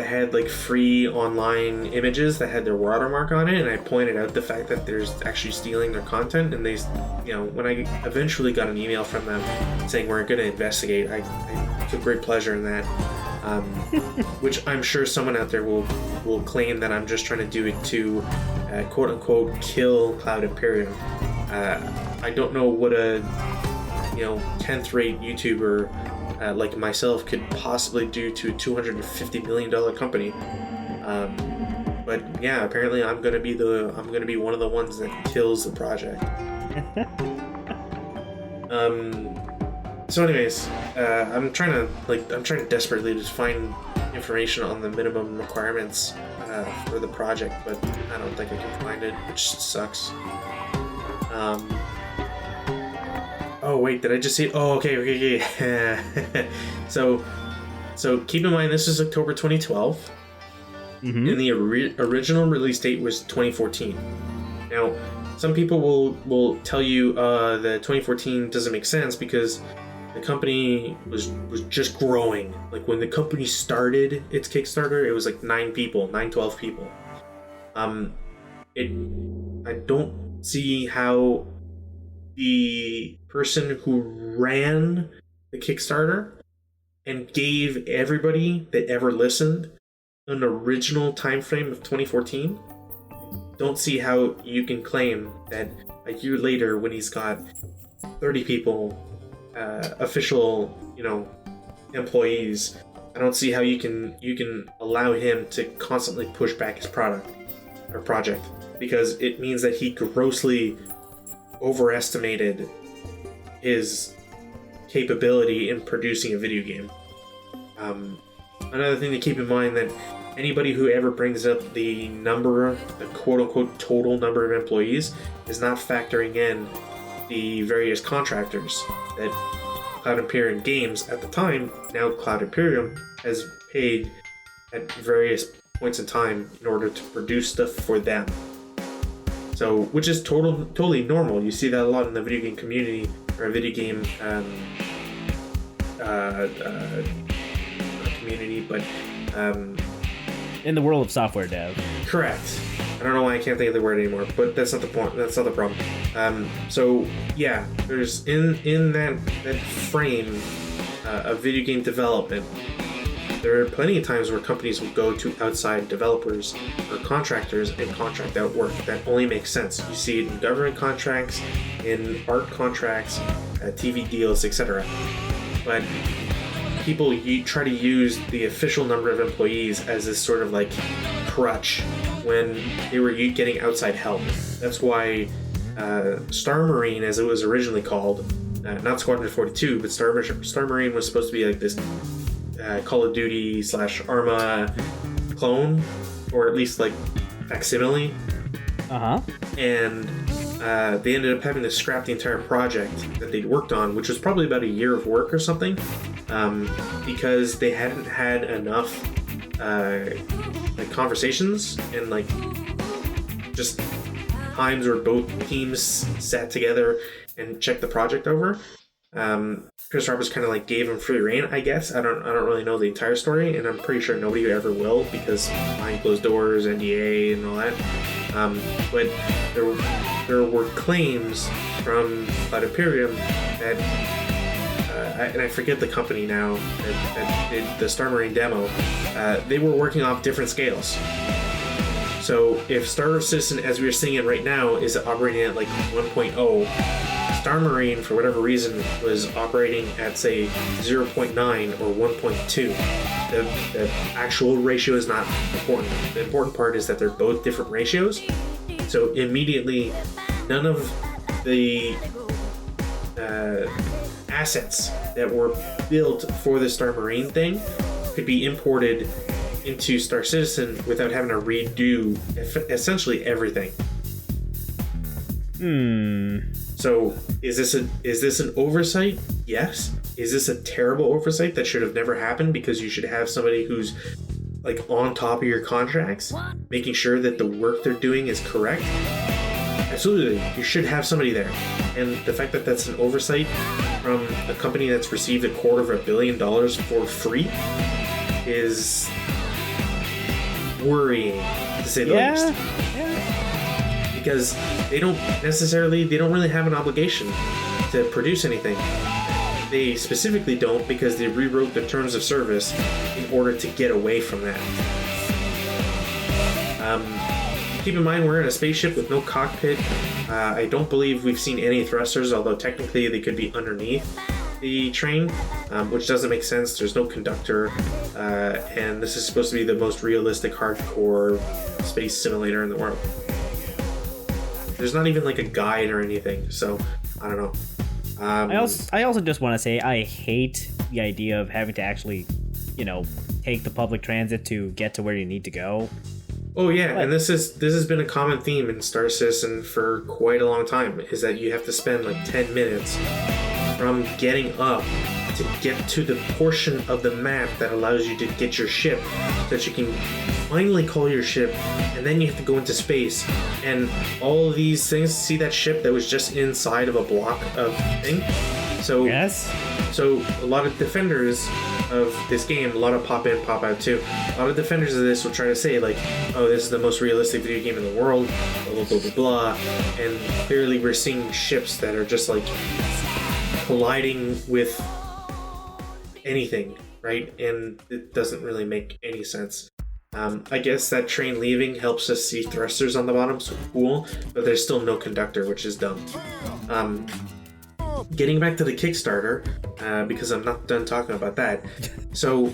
had like free online images that had their watermark on it, and I pointed out the fact that there's actually stealing their content, and they, you know, when I eventually got an email from them saying we're going to investigate, I took great pleasure in that, which I'm sure someone out there will claim that I'm just trying to do it to quote unquote kill Cloud Imperium. I don't know what a 10th rate YouTuber like myself could possibly do to a $250 million company, but yeah, apparently I'm gonna be one of the ones that kills the project. So anyways, I'm trying to desperately just find information on the minimum requirements for the project, but I don't think I can find it, which sucks. Oh wait, did I just see it? Oh, okay. So keep in mind this is October 2012, and the original release date was 2014. Now, some people will tell you that 2014 doesn't make sense because the company was just growing. Like when the company started its Kickstarter, it was like 12 people. I don't see how the person who ran the Kickstarter and gave everybody that ever listened an original time frame of 2014, don't see how you can claim that a year later, when he's got 30 people, official, employees, I don't see how you can allow him to constantly push back his product or project, because it means that he grossly overestimated his capability in producing a video game. another thing to keep in mind that anybody who ever brings up the quote-unquote total number of employees is not factoring in the various contractors that Cloud Imperium Games at the time, now Cloud Imperium, has paid at various points in time in order to produce stuff for them. So, which is totally normal. You see that a lot in the video game community, or video game not community, but in the world of software dev. Correct. I don't know why I can't think of the word anymore, but that's not the point. That's not the problem. So yeah, there's in that frame of video game development, there are plenty of times where companies will go to outside developers or contractors and contract out work. That only makes sense. You see it in government contracts, in art contracts, TV deals, etc. But people try to use the official number of employees as this sort of like crutch when they were getting outside help. That's why Star Marine, as it was originally called, not Squadron 42, but Star Marine was supposed to be like this Call of Duty / Arma clone, or at least like facsimile. And they ended up having to scrap the entire project that they'd worked on, which was probably about a year of work or something, because they hadn't had enough like conversations and like just times where both teams sat together and checked the project over. Chris Roberts kind of like gave him free rein, I guess. I don't really know the entire story, and I'm pretty sure nobody ever will, because behind closed doors, NDA, and all that. But there were claims from Cloud Imperium that, and I forget the company now that did the Star Marine demo. They were working off different scales. So if Star Citizen, as we are seeing it right now, is operating at like 1.0, Star Marine, for whatever reason, was operating at, say, 0.9 or 1.2. The actual ratio is not important. The important part is that they're both different ratios. So immediately, none of the assets that were built for the Star Marine thing could be imported into Star Citizen without having to redo essentially everything. So is this an oversight? Yes. Is this a terrible oversight that should have never happened, because you should have somebody who's like on top of your contracts, making sure that the work they're doing is correct? Absolutely. You should have somebody there. And the fact that that's an oversight from a company that's received $250 million for free is worrying, to say the least. Because they don't really have an obligation to produce anything. They specifically don't, because they rewrote the terms of service in order to get away from that. Keep in mind, we're in a spaceship with no cockpit. I don't believe we've seen any thrusters, although technically they could be underneath the train, which doesn't make sense. There's no conductor, and this is supposed to be the most realistic hardcore space simulator in the world. There's not even like a guide or anything, so I don't know. I also just want to say I hate the idea of having to actually, take the public transit to get to where you need to go. Oh yeah, and this has been a common theme in Star Citizen for quite a long time, is that you have to spend like 10 minutes from getting up to get to the portion of the map that allows you to get your ship, so that you can finally call your ship, and then you have to go into space. And all of these things, see that ship that was just inside of a block of thing? So yes. So a lot of defenders of this game, a lot of pop in, pop out too, a lot of defenders of this will try to say like, oh, this is the most realistic video game in the world, blah blah blah blah blah, and clearly we're seeing ships that are just like colliding with anything, right? And it doesn't really make any sense. I guess that train leaving helps us see thrusters on the bottom, so cool, but there's still no conductor, which is dumb. Getting back to the Kickstarter, because I'm not done talking about that. So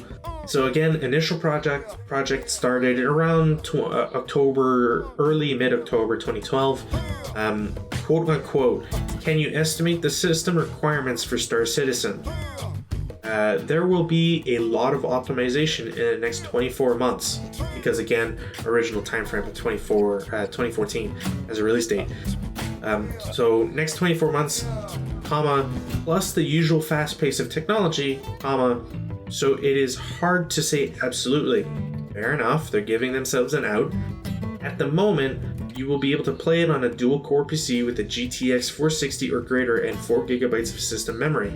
again, initial project started around October, early mid-October 2012. Quote unquote, can you estimate the system requirements for Star Citizen? there will be a lot of optimization in the next 24 months because, again, original time frame of 2014 as a release date. So next 24 months, comma, plus the usual fast pace of technology, comma, so it is hard to say absolutely. Fair enough, they're giving themselves an out. At the moment, you will be able to play it on a dual-core PC with a GTX 460 or greater and 4 gigabytes of system memory.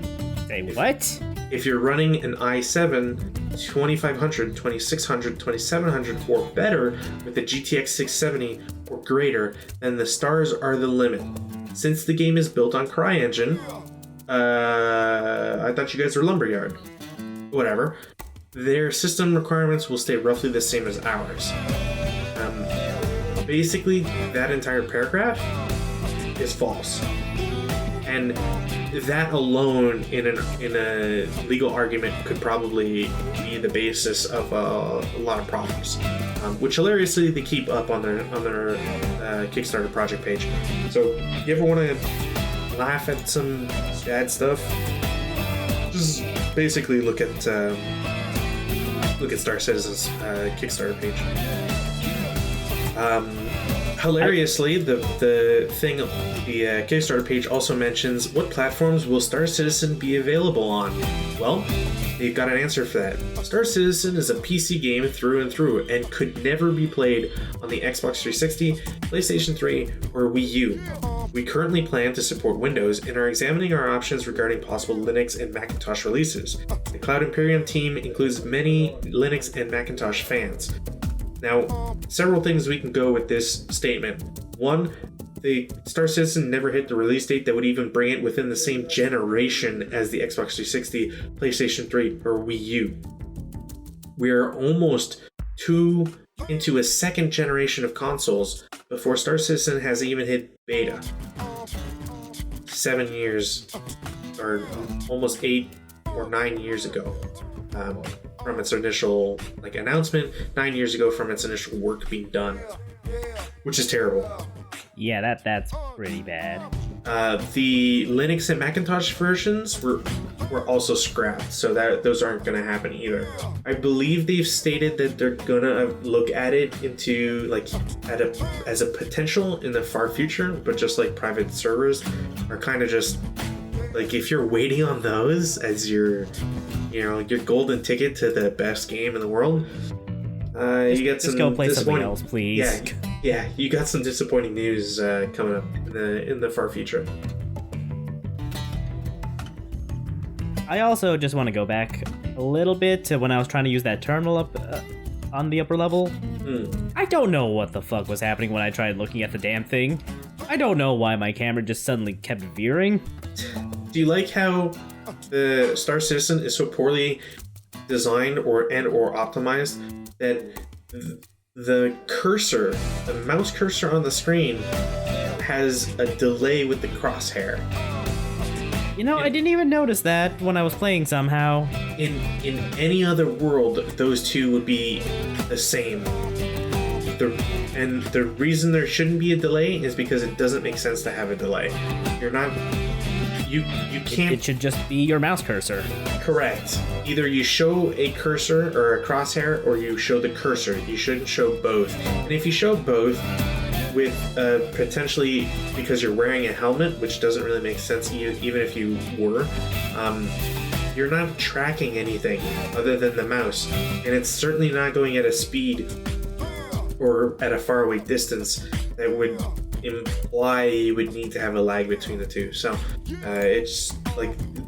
Say what? If you're running an i7 2500, 2600, 2700 or better with a GTX 670 or greater, then the stars are the limit. Since the game is built on CryEngine, I thought you guys were Lumberyard. Whatever. Their system requirements will stay roughly the same as ours. Basically, that entire paragraph is false. And that alone in a legal argument could probably be the basis of a lot of problems, which hilariously they keep up on their Kickstarter project page. So if you ever want to laugh at some bad stuff, just basically look at Star Citizen's Kickstarter page. Hilariously, the Kickstarter page also mentions what platforms will Star Citizen be available on. Well, they've got an answer for that. Star Citizen is a PC game through and through and could never be played on the Xbox 360, PlayStation 3, or Wii U. We currently plan to support Windows and are examining our options regarding possible Linux and Macintosh releases. The Cloud Imperium team includes many Linux and Macintosh fans. Now, several things we can go with this statement. One, the Star Citizen never hit the release date that would even bring it within the same generation as the Xbox 360, PlayStation 3, or Wii U. We are almost into a second generation of consoles before Star Citizen has even hit beta. 7 years, or almost 8 or 9 years ago. From its initial announcement, 9 years ago from its initial work being done, which is terrible. Yeah, that's pretty bad. The Linux and Macintosh versions were also scrapped, so those aren't going to happen either. I believe they've stated that they're gonna look at it as a potential in the far future, but just like private servers are kind of just if you're waiting on those as your golden ticket to the best game in the world, you got some. Just go play something else, please. Yeah, you got some disappointing news coming up in the far future. I also just want to go back a little bit to when I was trying to use that terminal up on the upper level. I don't know what the fuck was happening when I tried looking at the damn thing. I don't know why my camera just suddenly kept veering. Do you like how the Star Citizen is so poorly designed or optimized that the mouse cursor on the screen has a delay with the crosshair? I didn't even notice that when I was playing somehow. In any other world, those two would be the same. And the reason there shouldn't be a delay is because it doesn't make sense to have a delay. You can't. It should just be your mouse cursor. Correct. Either you show a cursor or a crosshair, or you show the cursor. You shouldn't show both. And if you show both, with potentially because you're wearing a helmet, which doesn't really make sense even if you were, you're not tracking anything other than the mouse, and it's certainly not going at a speed or at a faraway distance that would imply you would need to have a lag between the two. So it's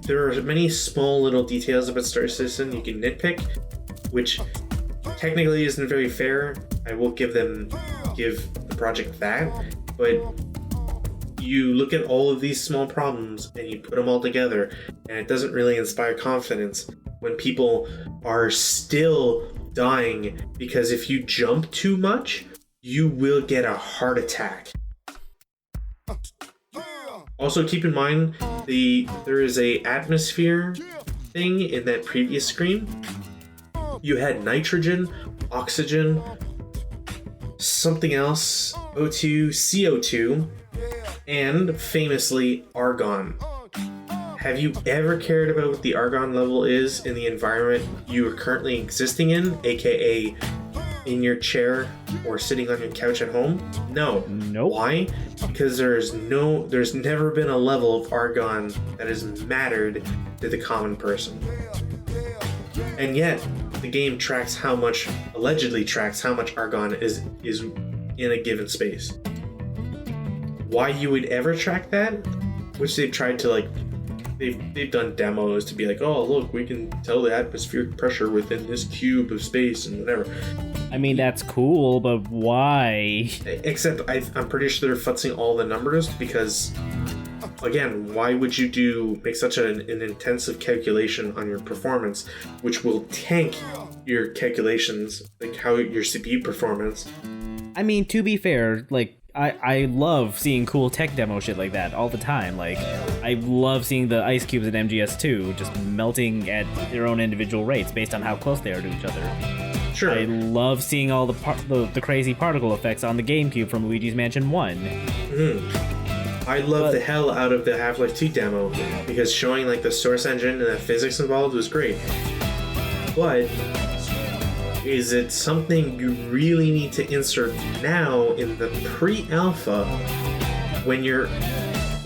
there are many small little details about Star Citizen you can nitpick, which technically isn't very fair. I will give the project that, but you look at all of these small problems and you put them all together, and it doesn't really inspire confidence when people are still dying, because if you jump too much, you will get a heart attack. Also, keep in mind there is a atmosphere thing in that previous screen. You had nitrogen, oxygen, something else, O2, CO2, and famously argon have you ever cared about what the Argon level is in the environment you are currently existing in, aka in your chair or sitting on your couch at home? No. Nope. Why? Because there's never been a level of Argon that has mattered to the common person. And yet, the game allegedly tracks how much Argon is in a given space. Why you would ever track that? Which they've tried to, like, they've done demos to be like, oh look, we can tell the atmospheric pressure within this cube of space and whatever. I mean, that's cool, but why? Except I'm pretty sure they're futzing all the numbers because, again, why would you make such an intensive calculation on your performance, which will tank your calculations, like how your CPU performance? I mean, to be fair, like, I love seeing cool tech demo shit like that all the time. Like, I love seeing the ice cubes in MGS2 just melting at their own individual rates based on how close they are to each other. Sure. I love seeing all the crazy particle effects on the GameCube from Luigi's Mansion 1. I love the hell out of the Half-Life 2 demo because showing like the source engine and the physics involved was great. But is it something you really need to insert now in the pre-alpha when you're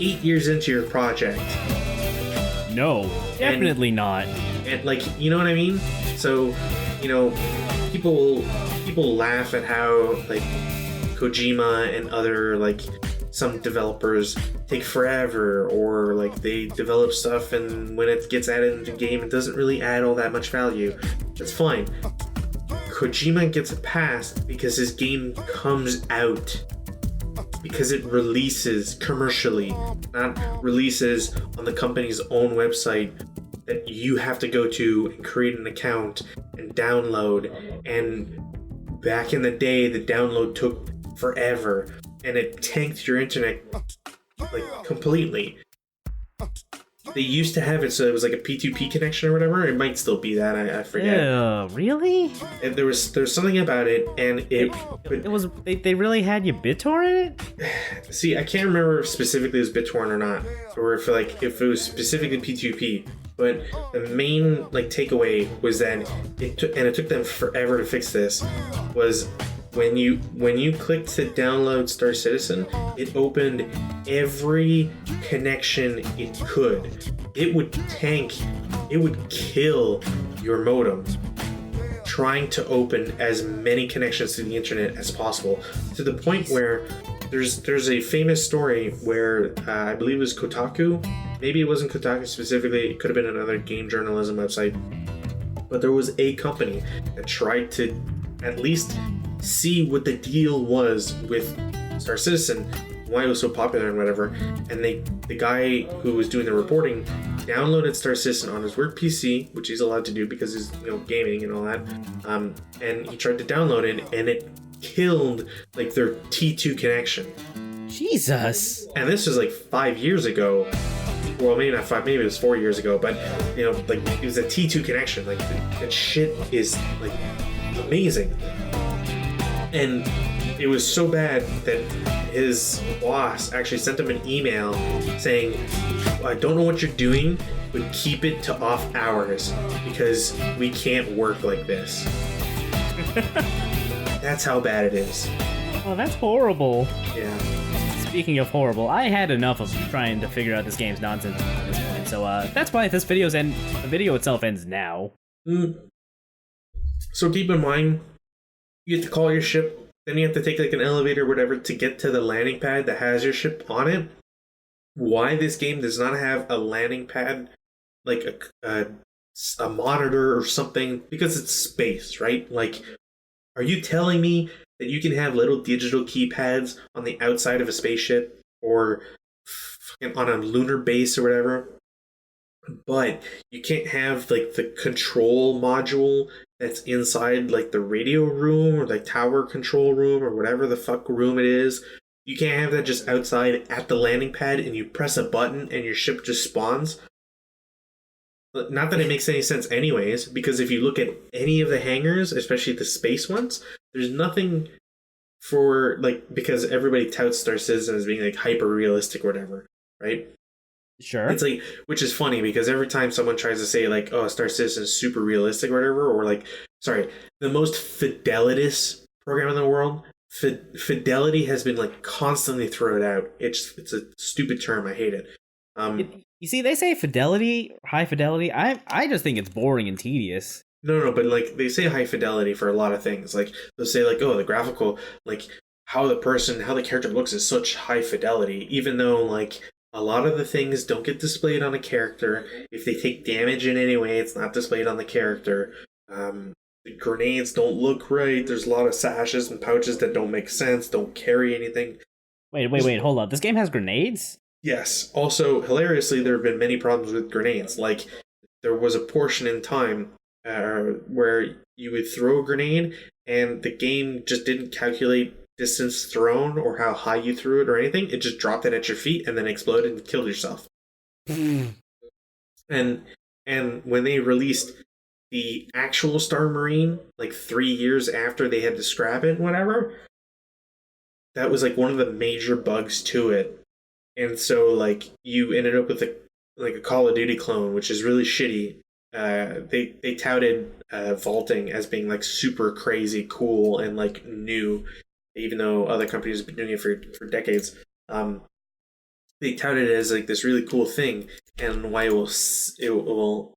8 years into your project? No, definitely not. And like, you know what I mean? So, you know, people laugh at how like Kojima and other like some developers take forever, or like they develop stuff and when it gets added into the game it doesn't really add all that much value. That's fine. Kojima gets a pass because his game comes out, because it releases commercially, not releases on the company's own website that you have to go to and create an account and download. And back in the day, the download took forever and it tanked your internet like completely. They used to have it so it was like a P2P connection or whatever. It might still be that. I forget. Really? And there was something about it, and it was they really had you BitTorrent it? See, I can't remember if specifically it was BitTorrent or not, or if it was specifically P2P. But the main like takeaway was that it took them forever to fix this. Was when you clicked to download Star Citizen, it opened every connection it could. It would tank, it would kill your modem trying to open as many connections to the internet as possible, to the point where there's a famous story where I believe it was Kotaku, maybe it wasn't Kotaku specifically, it could have been another game journalism website, but there was a company that tried to at least see what the deal was with Star Citizen, why it was so popular and whatever, and the guy who was doing the reporting downloaded Star Citizen on his work PC, which he's allowed to do because he's gaming and all that, and he tried to download it and it killed like their T2 connection. Jesus. And this was like 5 years ago. Well, maybe not 5, maybe it was 4 years ago, but like it was a T2 connection. Like that shit is like amazing. And it was so bad that his boss actually sent him an email saying, I don't know what you're doing, but keep it to off hours because we can't work like this. That's how bad it is. Oh, that's horrible. Yeah. Speaking of horrible, I had enough of trying to figure out this game's nonsense at this point, so that's why the video itself ends now. So keep in mind, you have to call your ship, then you have to take like an elevator or whatever to get to the landing pad that has your ship on it. Why this game does not have a landing pad, like a monitor or something? Because it's space, right? Like, are you telling me that you can have little digital keypads on the outside of a spaceship or on a lunar base or whatever, but you can't have like the control module that's inside like the radio room or like tower control room or whatever the fuck room it is? You can't have that just outside at the landing pad and you press a button and your ship just spawns? Not that it makes any sense anyways, because if you look at any of the hangars, especially the space ones, there's nothing for, like, because everybody touts Star Citizen as being, like, hyper-realistic or whatever, right? Sure. It's like, which is funny because every time someone tries to say like, "Oh, Star Citizen is super realistic" or whatever, or like, sorry, the most fidelitous program in the world, fidelity has been like constantly thrown out. It's a stupid term. I hate it. You see, they say fidelity, high fidelity. I just think it's boring and tedious. No, but like they say high fidelity for a lot of things. Like they'll say like, "Oh, the graphical, like how the character looks is such high fidelity," even though like a lot of the things don't get displayed on a character. If they take damage in any way, it's not displayed on the character. The grenades don't look right. There's a lot of sashes and pouches that don't make sense, don't carry anything. Wait, hold on. This game has grenades? Yes. Also, hilariously, there have been many problems with grenades. Like, there was a portion in time where you would throw a grenade and the game just didn't calculate distance thrown or how high you threw it or anything. It just dropped it at your feet and then exploded and killed yourself. and when they released the actual Star Marine, like 3 years after they had to scrap it, whatever, that was like one of the major bugs to it. And so like you ended up with a Call of Duty clone, which is really shitty. They touted vaulting as being like super crazy cool and like new, even though other companies have been doing it for decades. They touted it as like this really cool thing, and why it will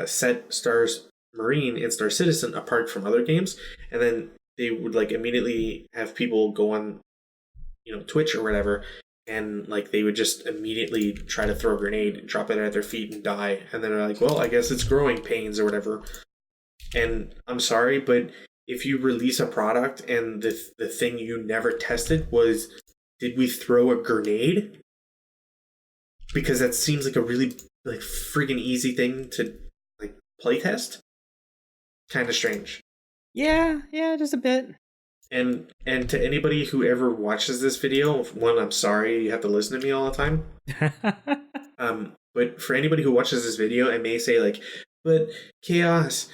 set Stars Marine and Star Citizen apart from other games. And then they would like immediately have people go on, Twitch or whatever, and like they would just immediately try to throw a grenade and drop it at their feet and die. And then they're like, well, I guess it's growing pains or whatever. And I'm sorry, but if you release a product and the thing you never tested was, did we throw a grenade? Because that seems like a really like friggin' easy thing to like playtest. Kind of strange. Yeah, just a bit. And to anybody who ever watches this video, one, I'm sorry you have to listen to me all the time. But for anybody who watches this video and may say like, but Chaos,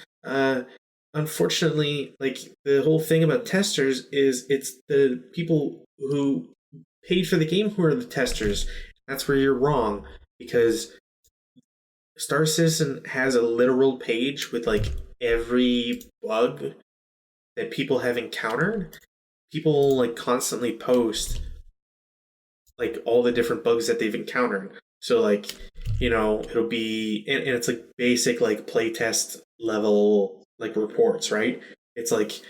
unfortunately, like the whole thing about testers is it's the people who paid for the game who are the testers. That's where you're wrong, because Star Citizen has a literal page with like every bug that people have encountered. People like constantly post like all the different bugs that they've encountered. So like, it'll be, and it's like basic like playtest level like reports, right? It's like,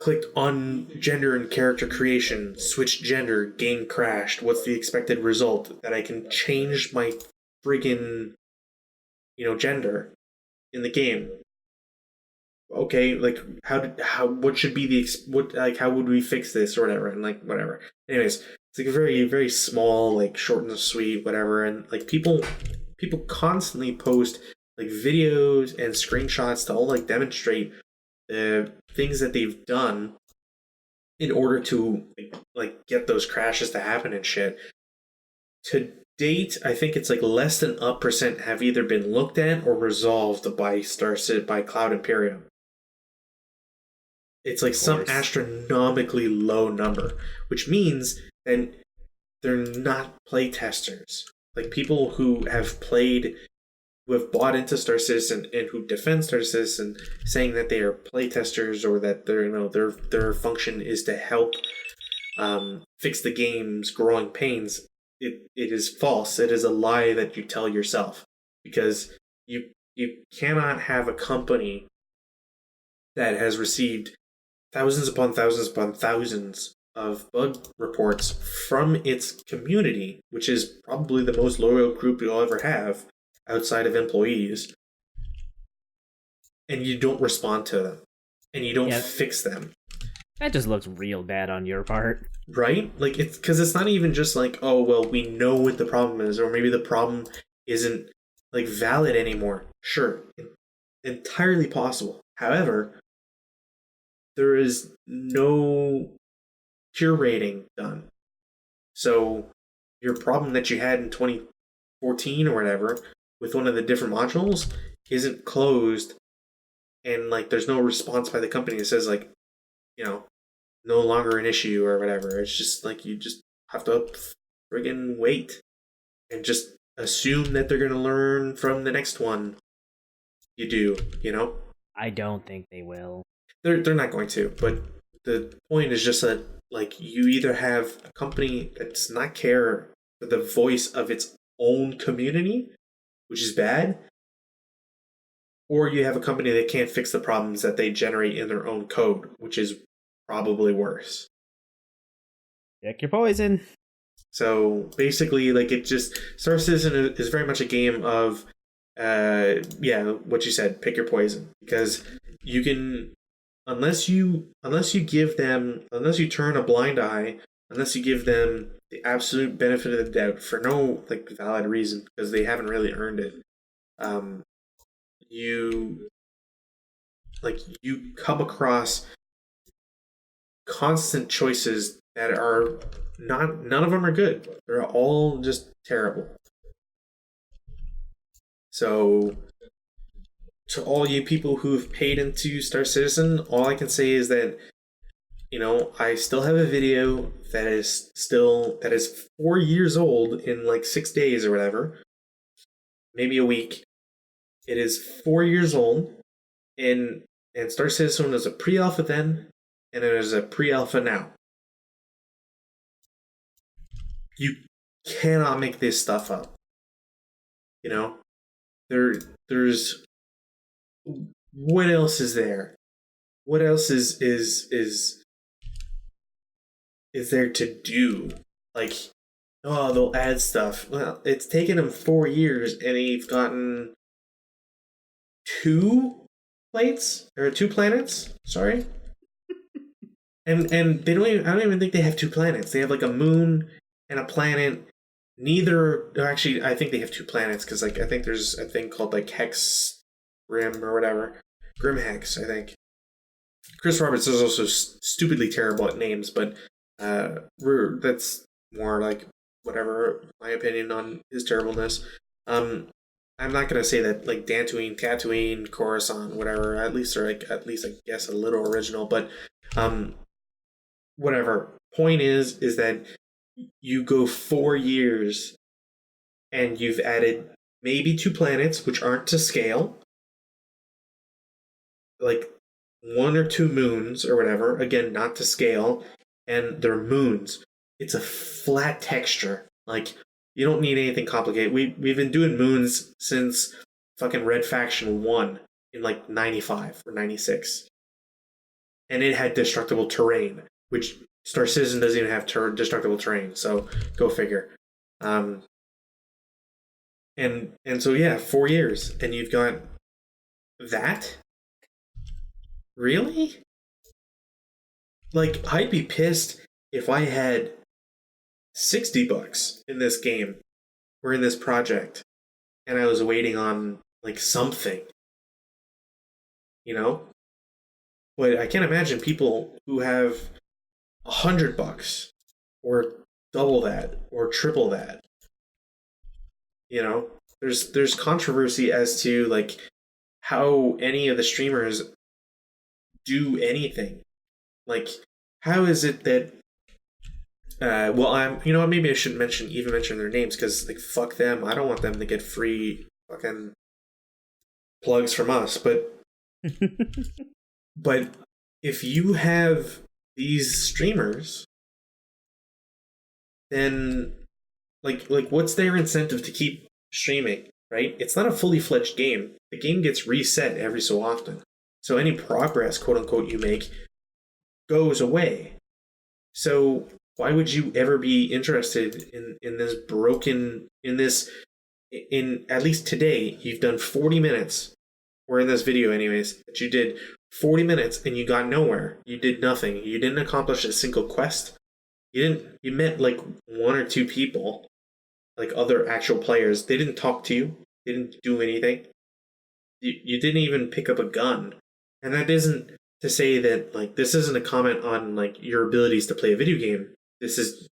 clicked on gender and character creation, switched gender, game crashed. What's the expected result? That I can change my friggin', gender in the game. Okay, like what should be how would we fix this or whatever, and like whatever. Anyways, it's like a very, very small, like short and sweet, whatever, and like people constantly post like videos and screenshots to all like demonstrate the things that they've done in order to like get those crashes to happen and shit. To date, I think it's like less than a percent have either been looked at or resolved by by Cloud Imperium. It's like some astronomically low number, which means that they're not playtesters. Like people who have played, who have bought into Star Citizen and who defend Star Citizen, saying that they are playtesters or that their function is to help fix the game's growing pains. It is false. It is a lie that you tell yourself, because you cannot have a company that has received thousands upon thousands upon thousands of bug reports from its community, which is probably the most loyal group you'll ever have outside of employees, and you don't respond to them, and you don't fix them. That just looks real bad on your part. Right? Like, it's because it's not even just like, oh, well, we know what the problem is, or maybe the problem isn't like valid anymore. Sure, entirely possible. However, there is no curating done. So your problem that you had in 2014 or whatever with one of the different modules isn't closed, and like there's no response by the company that says like, no longer an issue or whatever. It's just like you just have to friggin' wait and just assume that they're going to learn from the next one. You do, you know? I don't think they will. They're not going to, but the point is just that, like, you either have a company that does not care for the voice of its own community, which is bad, or you have a company that can't fix the problems that they generate in their own code, which is probably worse. Pick your poison. So basically, like, it just Star Citizen is very much a game of, what you said, pick your poison, because you can, unless you turn a blind eye, unless you give them the absolute benefit of the doubt for no like valid reason because they haven't really earned it, you come across constant choices that are none of them are good. They're all just terrible. So to all you people who've paid into Star Citizen, all I can say is that, you know, I still have a video that is 4 years old in like 6 days or whatever, maybe a week. It is 4 years old, and Star Citizen was a pre-alpha then, and it is a pre-alpha now. You cannot make this stuff up. You know, there's what else is there? What else is there to do? Like, oh, they'll add stuff. Well, it's taken them 4 years, and they've gotten 2 planets. Sorry, and they don't even. I don't even think they have 2 planets. They have like a moon and a planet. Actually, I think they have 2 planets because, like, I think there's a thing called like Hex Grim or whatever, Grim Hex. I think Chris Roberts is also stupidly terrible at names, but that's more like whatever my opinion on his terribleness. I'm not gonna say that like Dantooine, Tatooine, Coruscant, whatever. At least I guess a little original, but whatever. Point is that you go 4 years and you've added maybe 2 planets which aren't to scale, like 1 or 2 moons or whatever, again not to scale, and they're moons. It's a flat texture. Like, you don't need anything complicated. We've been doing moons since fucking Red Faction 1 in like 95 or 96. And it had destructible terrain, which Star Citizen doesn't even have destructible terrain, so go figure. And so yeah, 4 years, and you've got that? Really? Like, I'd be pissed if I had $60 in this game or in this project, and I was waiting on like something, you know? But I can't imagine people who have $100 or double that or triple that. You know, there's controversy as to like how any of the streamers do anything. Like, how is it that maybe I shouldn't mention their names because, like, fuck them. I don't want them to get free fucking plugs from us. But but if you have these streamers, then like what's their incentive to keep streaming, right? It's not a fully fledged game. The game gets reset every so often. So any progress, quote unquote, you make goes away. So why would you ever be interested in this in at least today, you've done 40 minutes, or in this video anyways, that you did 40 minutes and you got nowhere. You did nothing. You didn't accomplish a single quest. You met like 1 or 2 people, like other actual players. They didn't talk to you. They didn't do anything. You didn't even pick up a gun. And that isn't to say that, like, this isn't a comment on like your abilities to play a video game. This is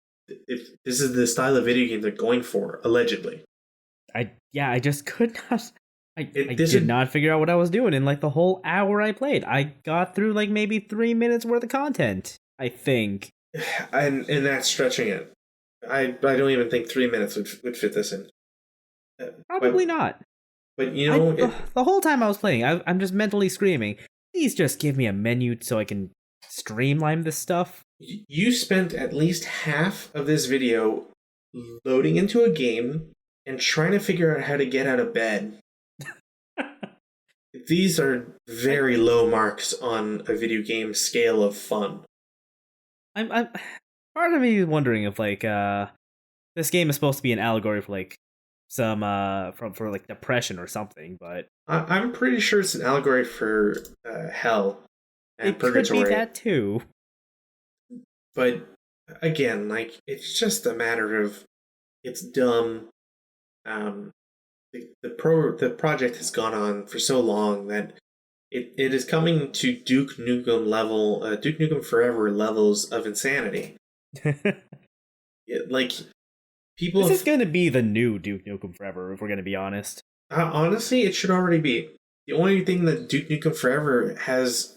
the style of video game they're going for, allegedly. I just could not. I did not figure out what I was doing in like the whole hour I played. I got through like maybe 3 minutes worth of content, I think. And that's stretching it. I don't even think 3 minutes would fit this in. Probably not. But you know, the whole time I was playing, I'm just mentally screaming, please just give me a menu so I can streamline this stuff. you spent at least half of this video loading into a game and trying to figure out how to get out of bed. These are very low marks on a video game scale of fun. I'm part of me wondering if like this game is supposed to be an allegory for like some for like depression or something, but I'm pretty sure it's an allegory for hell and it purgatory. Could be that too. But again, like, it's just a matter of, it's dumb. The project has gone on for so long that it is coming to Duke Nukem level, Duke Nukem Forever levels of insanity. Like, people. This is going to be the new Duke Nukem Forever, if we're going to be honest. Honestly, it should already be. The only thing that Duke Nukem Forever has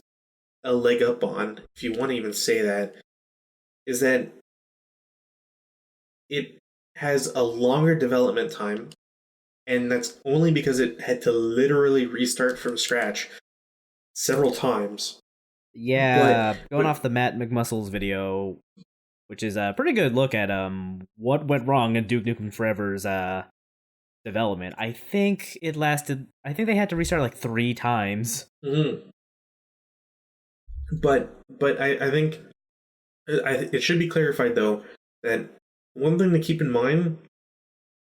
a leg up on, if you want to even say that, is that it has a longer development time, and that's only because it had to literally restart from scratch several times. Yeah, going off the Matt McMuscle's video, which is a pretty good look at what went wrong in Duke Nukem Forever's development. I think they had to restart like 3 times. Mm-hmm. But I think it should be clarified though that one thing to keep in mind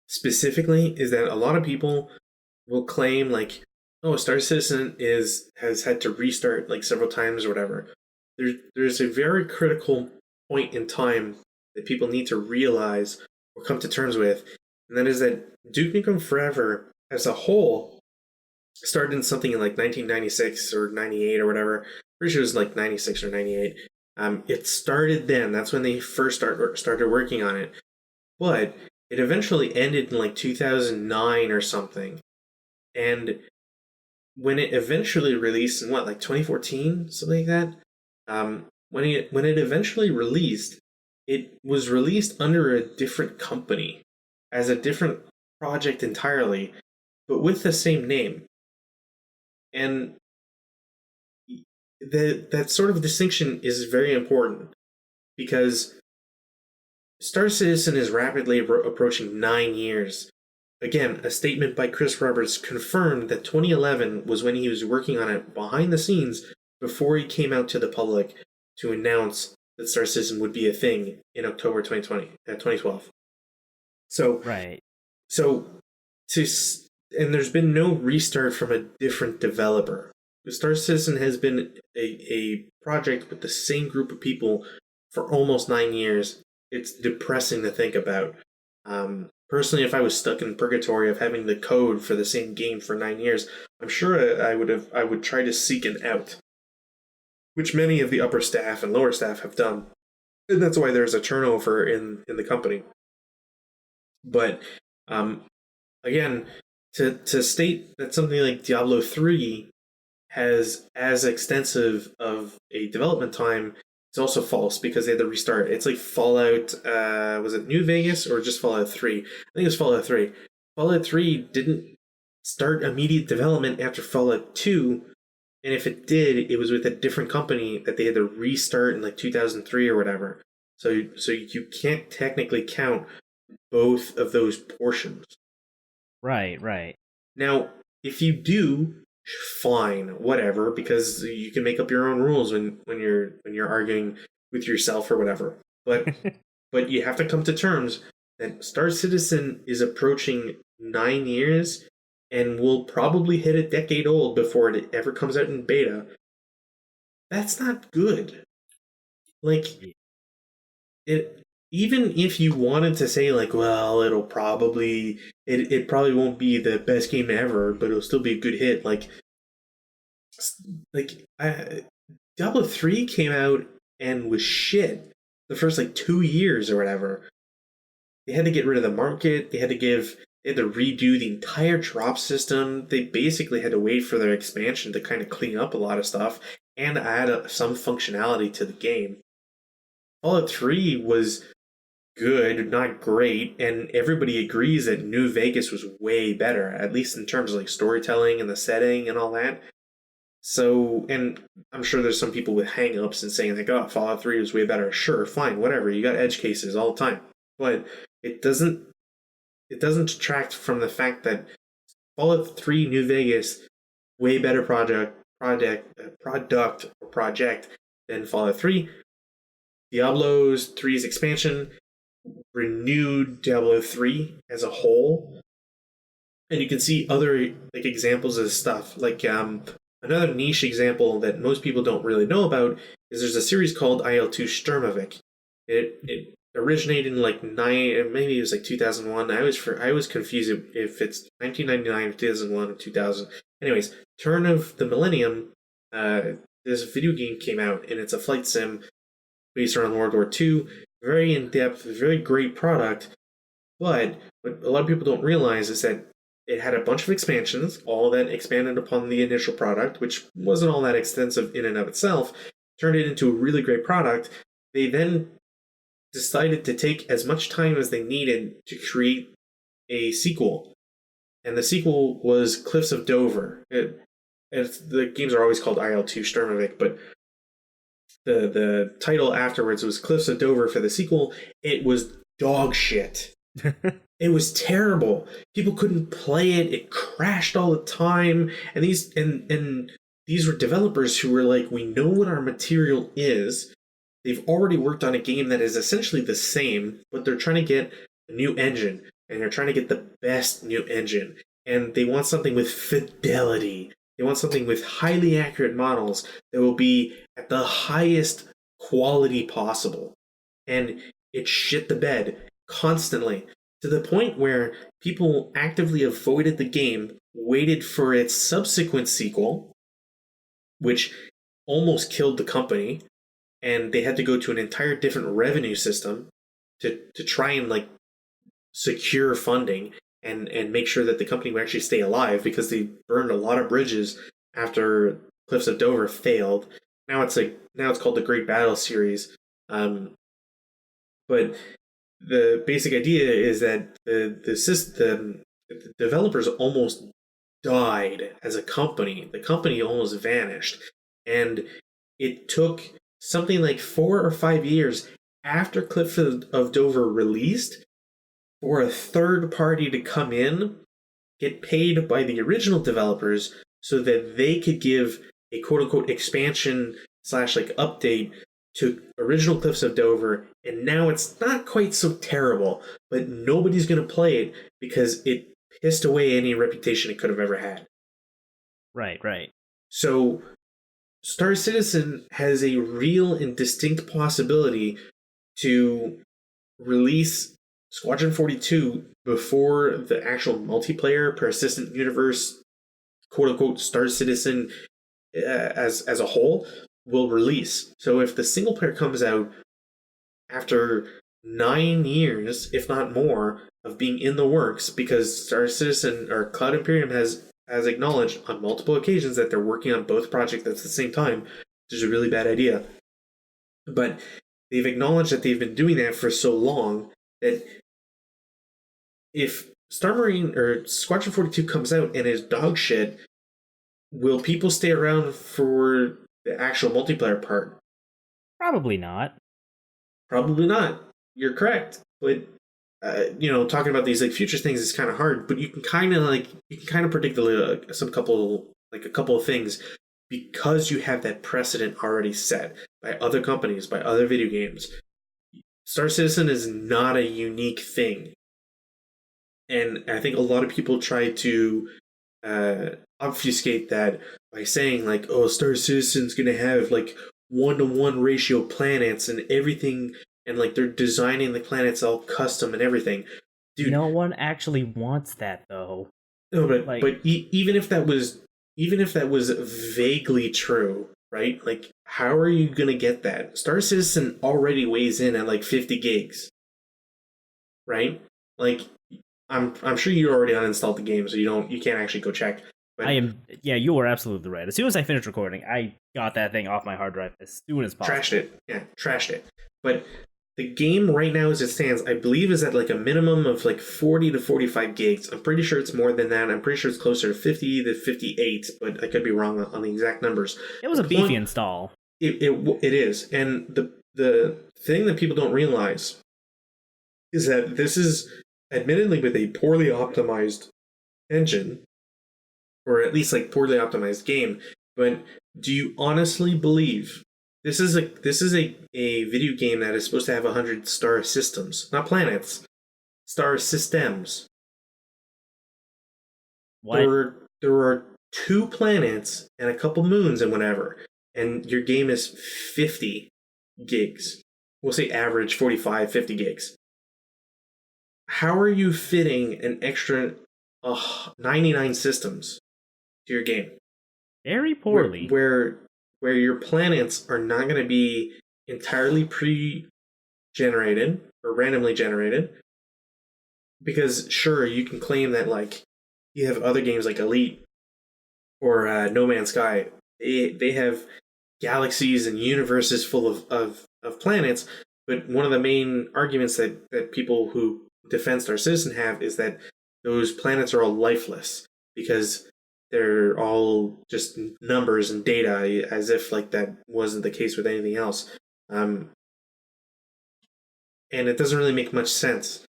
specifically is that a lot of people will claim like, oh, Star Citizen has had to restart like several times or whatever. There's a very critical point in time that people need to realize or come to terms with, and that is that Duke Nukem Forever as a whole started in something in like 1996 or 98 or whatever. Pretty sure it was like 96 or 98. It started then. That's when they first started working on it. But it eventually ended in like 2009 or something. And when it eventually released in like 2014, something like that. When it eventually released, it was released under a different company, as a different project entirely, but with the same name. And that sort of distinction is very important, because Star Citizen is rapidly approaching 9 years. Again, a statement by Chris Roberts confirmed that 2011 was when he was working on it behind the scenes before he came out to the public to announce that Star Citizen would be a thing in October 2012. So, right. And there's been no restart from a different developer. Star Citizen has been a project with the same group of people for almost 9 years. It's depressing to think about. Personally, if I was stuck in purgatory of having the code for the same game for 9 years, I'm sure I would try to seek an out, which many of the upper staff and lower staff have done, and that's why there's a turnover in the company. But again, to state that something like Diablo 3 has as extensive of a development time, it's also false, because they had to restart. It's like Fallout, was it New Vegas or just Fallout 3? I think it was Fallout 3. Fallout 3 didn't start immediate development after Fallout 2, and if it did, it was with a different company that they had to restart in like 2003 or whatever. So you can't technically count both of those portions. Right. Now, if you do, fine, whatever, because you can make up your own rules when you're arguing with yourself or whatever. But but you have to come to terms that Star Citizen is approaching 9 years and will probably hit a decade old before it ever comes out in beta. That's not good. Like, it, even if you wanted to say like, well, it probably won't be the best game ever, but it'll still be a good hit. Diablo 3 came out and was shit the first like 2 years or whatever. They had to get rid of the market. They had to redo the entire drop system. They basically had to wait for their expansion to kind of clean up a lot of stuff and add some functionality to the game. Fallout 3 was good, not great, and everybody agrees that New Vegas was way better, at least in terms of like storytelling and the setting and all that. So, and I'm sure there's some people with hang-ups and saying like, oh, Fallout 3 was way better. Sure, fine, whatever. You got edge cases all the time. But it doesn't detract from the fact that Fallout 3 New Vegas, way better project than Fallout 3. Diablo's 3's expansion renewed Diablo 3 as a whole. And you can see other like examples of stuff. Like another niche example that most people don't really know about is there's a series called IL-2 Sturmovik. It originated in like maybe it was like 2001. I was confused if it's 1999, 2001, or 2000. Anyways, turn of the millennium, this video game came out, and it's a flight sim based around World War II. Very in depth, very great product. But what a lot of people don't realize is that it had a bunch of expansions, all that expanded upon the initial product, which wasn't all that extensive in and of itself, turned it into a really great product. They then decided to take as much time as they needed to create a sequel. And the sequel was Cliffs of Dover. The games are always called IL-2 Sturmovik, but the title afterwards was Cliffs of Dover for the sequel. It was dog shit. It was terrible. People couldn't play it. It crashed all the time. And these were developers who were like, we know what our material is. They've already worked on a game that is essentially the same, but they're trying to get a new engine, and they're trying to get the best new engine. And they want something with fidelity. They want something with highly accurate models that will be at the highest quality possible. And it shit the bed constantly, to the point where people actively avoided the game, waited for its subsequent sequel, which almost killed the company, and they had to go to an entire different revenue system to try and like secure funding and make sure that the company would actually stay alive, because they burned a lot of bridges after Cliffs of Dover failed. Now it's called the Great Battle series. But the basic idea is that the system, the developers almost died as a company. The company almost vanished. And it took something like 4 or 5 years after Cliffs of Dover released for a third party to come in, get paid by the original developers so that they could give a quote-unquote expansion / like update to original Cliffs of Dover, and now it's not quite so terrible, but nobody's going to play it because it pissed away any reputation it could have ever had. Right. So Star Citizen has a real and distinct possibility to release Squadron 42 before the actual multiplayer persistent universe, quote-unquote Star Citizen as a whole, will release. So if the single player comes out after 9 years, if not more, of being in the works, because Star Citizen or Cloud Imperium has acknowledged on multiple occasions that they're working on both projects at the same time, which is a really bad idea. But they've acknowledged that they've been doing that for so long that if Star Marine or Squadron 42 comes out and is dog shit, will people stay around for the actual multiplayer part? Probably not. Probably not. You're correct. But talking about these like future things is kind of hard. But you can kind of predict a couple of things, because you have that precedent already set by other companies, by other video games. Star Citizen is not a unique thing, and I think a lot of people try to obfuscate that by saying like, oh, Star Citizen's gonna have like 1-to-1 ratio planets and everything, and like they're designing the planets all custom and everything. Dude, no one actually wants that though. No, but even if that was vaguely true, right? Like, how are you gonna get that? Star Citizen already weighs in at like 50 gigs, right? Like, I'm sure you already uninstalled the game, so you can't actually go check. But you were absolutely right. As soon as I finished recording, I got that thing off my hard drive as soon as possible. Trashed it. But the game right now as it stands, I believe, is at like a minimum of like 40 to 45 gigs. I'm pretty sure it's more than that. I'm pretty sure it's closer to 50 to 58, but I could be wrong on the exact numbers. It was a beefy install. It is. And the thing that people don't realize is that this is admittedly with a poorly optimized engine, or at least like poorly optimized game, but do you honestly believe this is a video game that is supposed to have 100 star systems, not planets, star systems? What? There are 2 planets and a couple moons and whatever, and your game is 50 gigs. We'll say average 45, 50 gigs. How are you fitting an extra 99 systems to your game? Very poorly. Where your planets are not going to be entirely pre-generated or randomly generated. Because sure, you can claim that like you have other games like Elite or No Man's Sky. They have galaxies and universes full of planets. But one of the main arguments that people who defend Star Citizen have is that those planets are all lifeless because they're all just numbers and data, as if like that wasn't the case with anything else. And it doesn't really make much sense.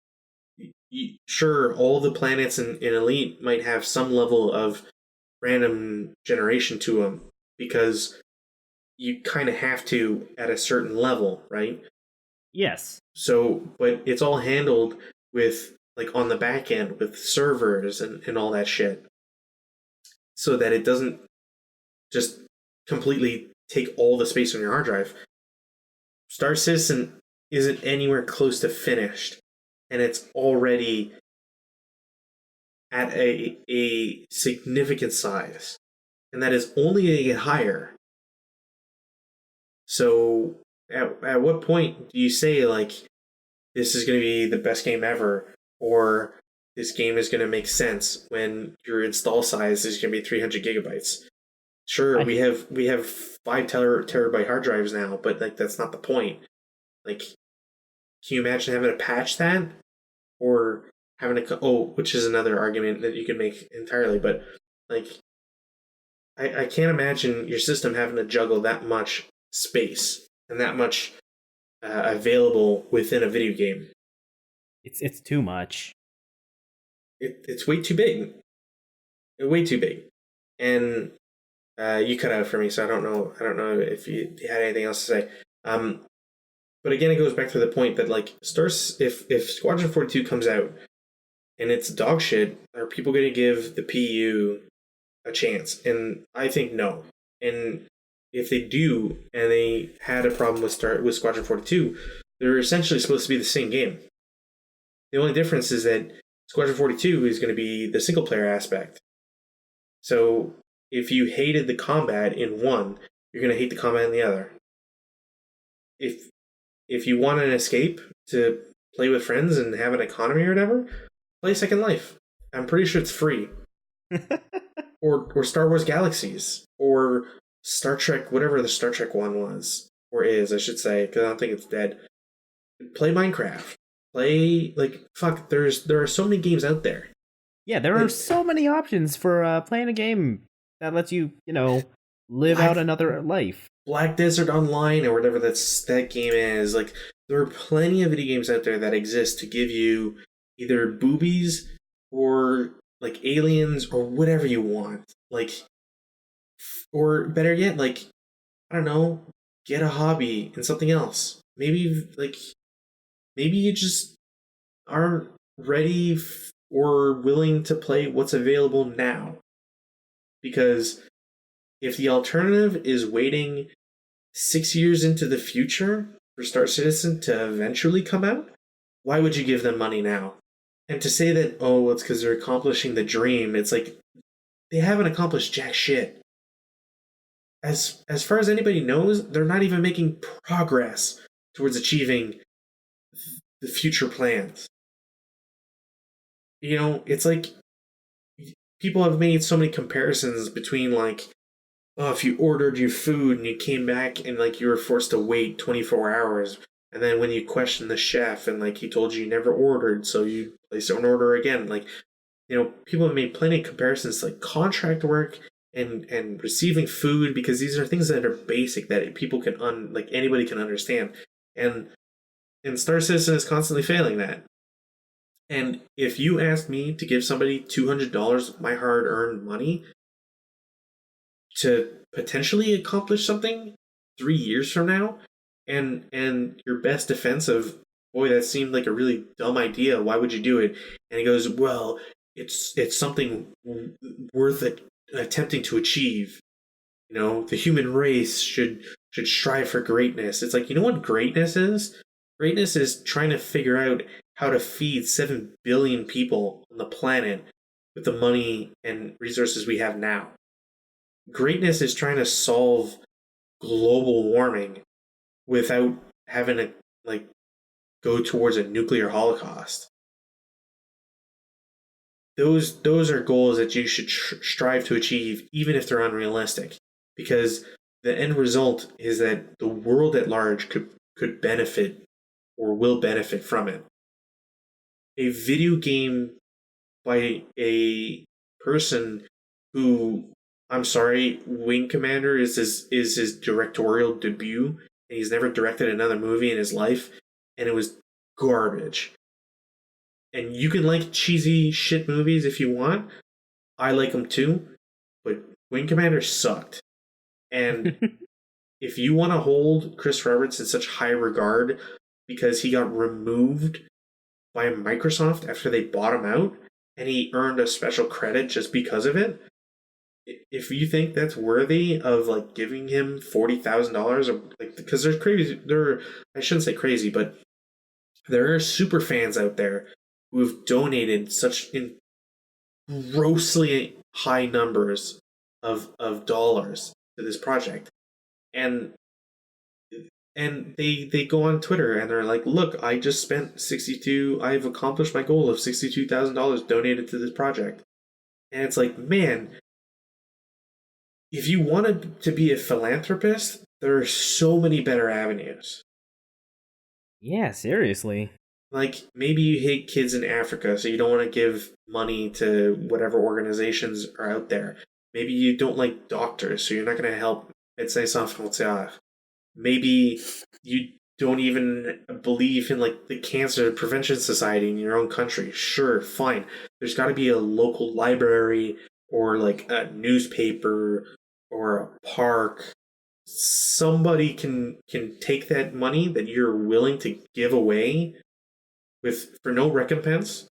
Sure, all the planets in Elite might have some level of random generation to them because you kind of have to at a certain level, right? Yes. So, but it's all handled with like on the back end with servers and all that shit, so that it doesn't just completely take all the space on your hard drive. Star Citizen isn't anywhere close to finished, and it's already at a significant size, and that is only going to get higher. So at what point do you say like this is going to be the best game ever, or this game is going to make sense when your install size is going to be 300 gigabytes? Sure, we have 5 terabyte hard drives now, but like that's not the point. Like, can you imagine having to patch that, or having to which is another argument that you can make entirely. But like, I can't imagine your system having to juggle that much space and that much available within a video game. It's too much. It's way too big. Way too big. And you cut out for me, so I don't know if you had anything else to say. But again, it goes back to the point that like if Squadron 42 comes out and it's dog shit, are people going to give the PU a chance? And I think no. And if they do, and they had a problem with Squadron 42, they're essentially supposed to be the same game. The only difference is that Squadron 42 is going to be the single player aspect. So if you hated the combat in one, you're going to hate the combat in the other. If you want an escape to play with friends and have an economy or whatever, play Second Life. I'm pretty sure it's free. or Star Wars Galaxies, or Star Trek, whatever the Star Trek one was, or is, I should say, because I don't think it's dead. Play Minecraft. Play, like, fuck, there are so many games out there. Yeah, there are so many options for playing a game that lets you, live out another life. Black Desert Online, or whatever that game is. Like, there are plenty of video games out there that exist to give you either boobies or, like, aliens or whatever you want. Like, or better yet, like, I don't know, get a hobby in something else. Maybe you just aren't ready or willing to play what's available now. Because if the alternative is waiting 6 years into the future for Star Citizen to eventually come out, why would you give them money now? And to say that, oh, it's because they're accomplishing the dream, it's like, they haven't accomplished jack shit. As far as anybody knows, they're not even making progress towards achieving the future plans. It's like, people have made so many comparisons between, like, oh, if you ordered your food and you came back and, like, you were forced to wait 24 hours And then when you question the chef and like he told you never ordered, so you place an order again, like, people have made plenty of comparisons to like contract work and receiving food, because these are things that are basic that people can like anybody can understand. And Star Citizen is constantly failing that. And if you asked me to give somebody $200 of my hard-earned money to potentially accomplish something 3 years from now, and your best defense of, boy, that seemed like a really dumb idea, why would you do it? And he goes, well, it's something worth attempting to achieve. The human race should strive for greatness. It's like, you know what greatness is? Greatness is trying to figure out how to feed 7 billion people on the planet with the money and resources we have now. Greatness is trying to solve global warming without having to like go towards a nuclear holocaust. Those are goals that you should strive to achieve, even if they're unrealistic, because the end result is that the world at large could benefit or will benefit from it. A video game by a person who, I'm sorry, Wing Commander is his directorial debut, and he's never directed another movie in his life, and it was garbage. And you can like cheesy shit movies if you want. I like them too, but Wing Commander sucked. And if you want to hold Chris Roberts in such high regard because he got removed by Microsoft after they bought him out, and he earned a special credit just because of it, if you think that's worthy of like giving him $40,000, or like, because I shouldn't say crazy, but there are super fans out there who have donated such grossly high numbers of dollars to this project, and they go on Twitter and they're like, look, I just spent I've accomplished my goal of $62,000 donated to this project. And it's like, man, if you wanted to be a philanthropist, there are so many better avenues. Yeah, seriously. Like, maybe you hate kids in Africa, so you don't want to give money to whatever organizations are out there. Maybe you don't like doctors, so you're not going to help Médecins Sans Frontières. Maybe you don't even believe in like the Cancer Prevention Society in your own country. Sure, fine. There's got to be a local library or like a newspaper or a park. Somebody can take that money that you're willing to give away for no recompense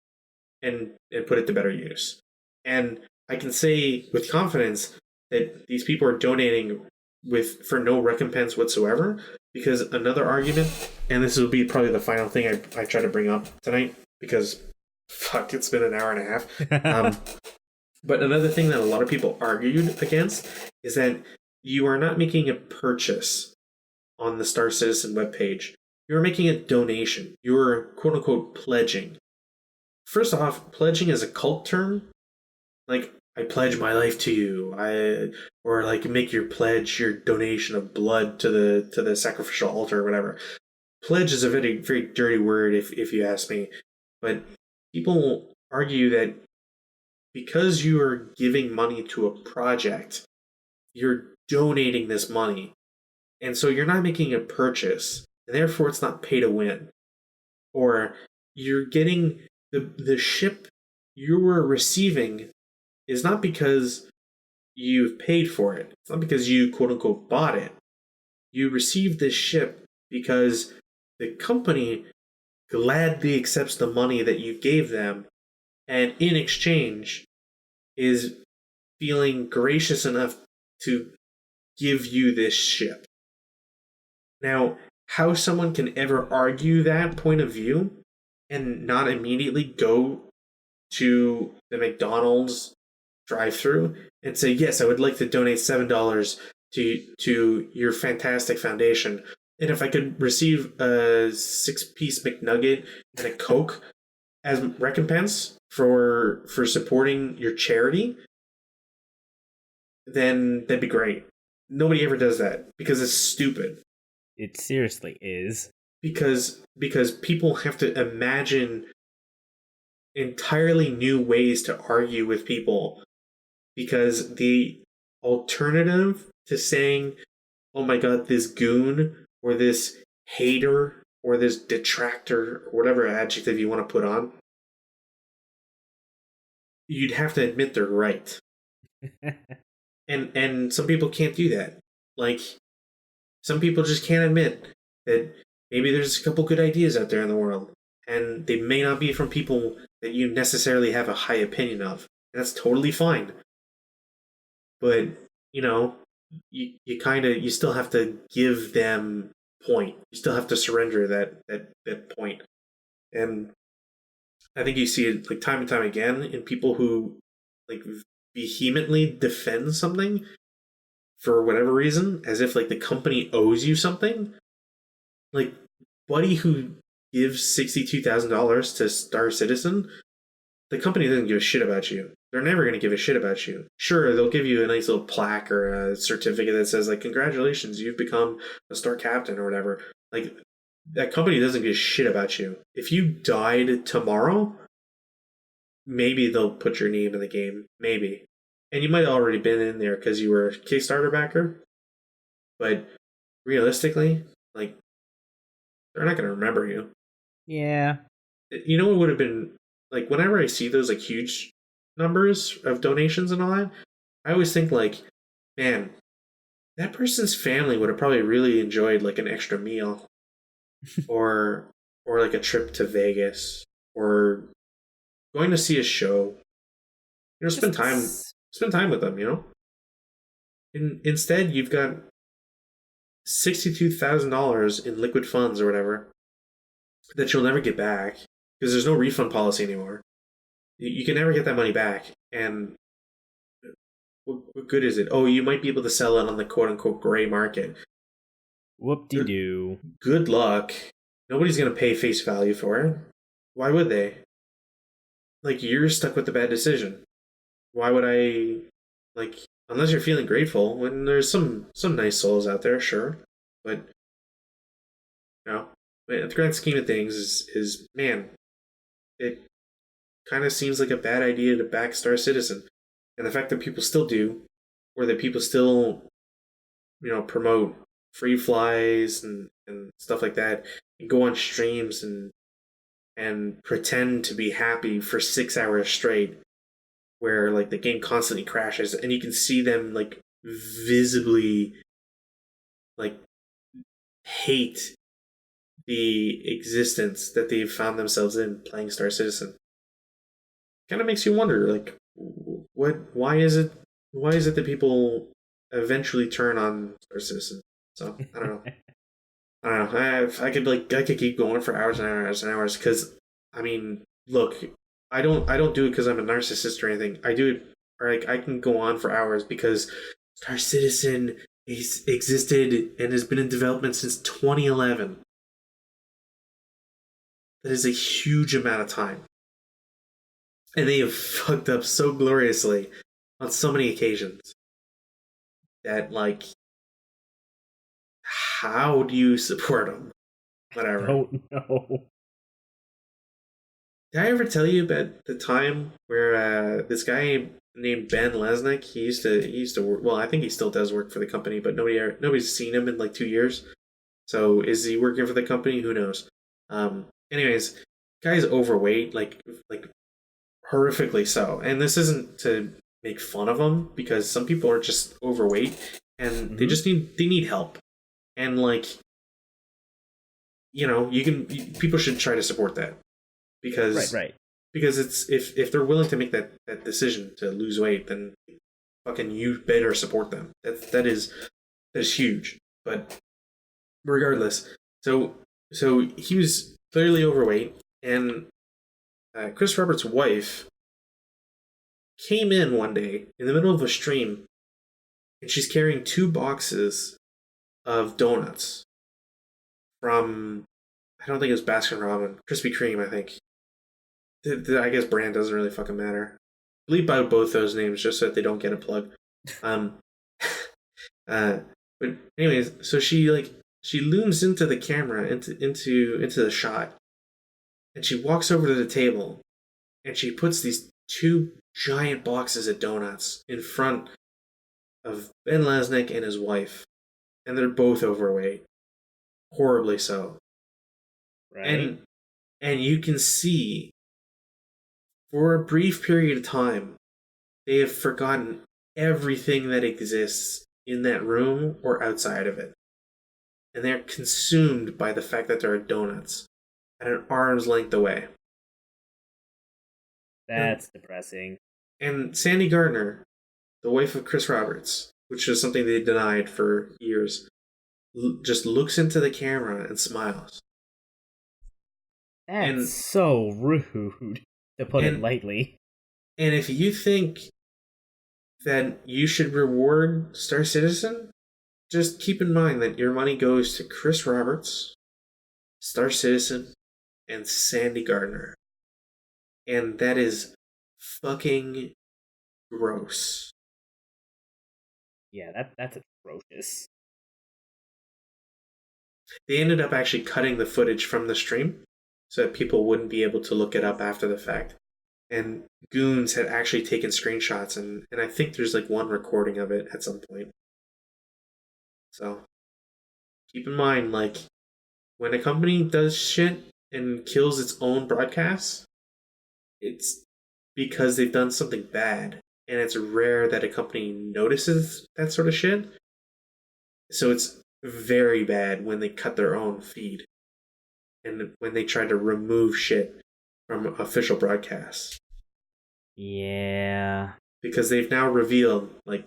and put it to better use. And I can say with confidence that these people are donating for no recompense whatsoever, because another argument, and this will be probably the final thing I try to bring up tonight, because fuck, it's been an hour and a half. But another thing that a lot of people argued against is that you are not making a purchase on the Star Citizen webpage. You're making a donation. You're quote unquote pledging. First off, pledging is a cult term. Like, I pledge my life to you. Or like make your pledge, your donation of blood to the sacrificial altar or whatever. Pledge is a very, very dirty word if you ask me. But people argue that because you are giving money to a project, you're donating this money. And so you're not making a purchase, and therefore it's not pay to win. Or you're getting the ship you're receiving is not because you've paid for it. It's not because you quote unquote bought it. You received this ship because the company gladly accepts the money that you gave them, and in exchange is feeling gracious enough to give you this ship. Now, how someone can ever argue that point of view and not immediately go to the McDonald's drive-thru and say, yes, I would like to donate $7 to your fantastic foundation, and if I could receive a 6-piece McNugget and a Coke as recompense for supporting your charity, then that'd be great. Nobody ever does that because it's stupid. It seriously is. because people have to imagine entirely new ways to argue with people, because the alternative to saying, oh my god, this goon or this hater or this detractor or whatever adjective you want to put on, you'd have to admit they're right. And some people can't do that. Like, some people just can't admit that maybe there's a couple good ideas out there in the world, and they may not be from people that you necessarily have a high opinion of. And that's totally fine. But, you know, you still have to give them point. You still have to surrender that point. And I think you see it like time and time again in people who like vehemently defend something for whatever reason, as if like the company owes you something. Like, buddy who gives $62,000 to Star Citizen, the company doesn't give a shit about you. They're never going to give a shit about you. Sure, they'll give you a nice little plaque or a certificate that says, like, congratulations, you've become a star captain or whatever. Like, that company doesn't give a shit about you. If you died tomorrow, maybe they'll put your name in the game. Maybe. And you might have already been in there because you were a Kickstarter backer. But realistically, like, they're not going to remember you. Yeah. You know what would have been, like, whenever I see those, like, huge numbers of donations and all that, I always think, like, man, that person's family would have probably really enjoyed, like, an extra meal. or like, a trip to Vegas. Or going to see a show. You know, spend time with them, you know? Instead, you've got $62,000 in liquid funds or whatever that you'll never get back because there's no refund policy anymore. You can never get that money back. And what good is it? Oh, you might be able to sell it on the quote-unquote gray market. Whoop-de-doo. Good luck. Nobody's going to pay face value for it. Why would they? Like, you're stuck with the bad decision. Why would I, like, unless you're feeling grateful, when there's some nice souls out there, sure. But, you know, at the grand scheme of things is man, it kind of seems like a bad idea to back Star Citizen. And the fact that people still do, or that people still, you know, promote free flies and stuff like that, and go on streams and pretend to be happy for 6 hours straight, where like the game constantly crashes and you can see them like visibly like hate the existence that they've found themselves in playing Star Citizen. Kind of makes you wonder, like, why is it that people eventually turn on Star Citizen? So I don't know. I could keep going for hours and hours and hours, because I mean, look, I don't do it because I'm a narcissist or anything. I do it, or like, I can go on for hours because Star Citizen is existed and has been in development since 2011. That is a huge amount of time. And they have fucked up so gloriously on so many occasions that, like, how do you support them? Whatever. I don't know. Did I ever tell you about the time where this guy named Ben Lesnick, he used to work, well, I think he still does work for the company, but nobody's seen him in like 2 years. So is he working for the company? Who knows? Anyways, guy's overweight, like horrifically so. And this isn't to make fun of him, because some people are just overweight and they just need help. And like, you know, people should try to support that. Because right. Because it's if they're willing to make that decision to lose weight, then fucking you better support them. That is huge. But regardless, so he was clearly overweight, and Chris Roberts' wife came in one day in the middle of a stream, and she's carrying 2 boxes of donuts from, I don't think it was Baskin Robbins, Krispy Kreme, I think. I guess brand doesn't really fucking matter. Bleep out both those names just so that they don't get a plug. But anyways, so she like She looms into the camera, into the shot, and she walks over to the table, and she puts these two giant boxes of donuts in front of Ben Lesnick and his wife, and they're both overweight, horribly so. Right. And you can see, for a brief period of time, they have forgotten everything that exists in that room or outside of it. And they're consumed by the fact that there are donuts at an arm's length away. That's depressing. And Sandy Gardner, the wife of Chris Roberts, which is something they denied for years, just looks into the camera and smiles. That's so rude, to put it lightly. And if you think that you should reward Star Citizen, just keep in mind that your money goes to Chris Roberts, Star Citizen, and Sandy Gardner. And that is fucking gross. Yeah, that's atrocious. They ended up actually cutting the footage from the stream so that people wouldn't be able to look it up after the fact. And goons had actually taken screenshots, and I think there's like one recording of it at some point. So keep in mind, like, when a company does shit and kills its own broadcasts, it's because they've done something bad. And it's rare that a company notices that sort of shit. So it's very bad when they cut their own feed and when they try to remove shit from official broadcasts. Yeah. Because they've now revealed, like,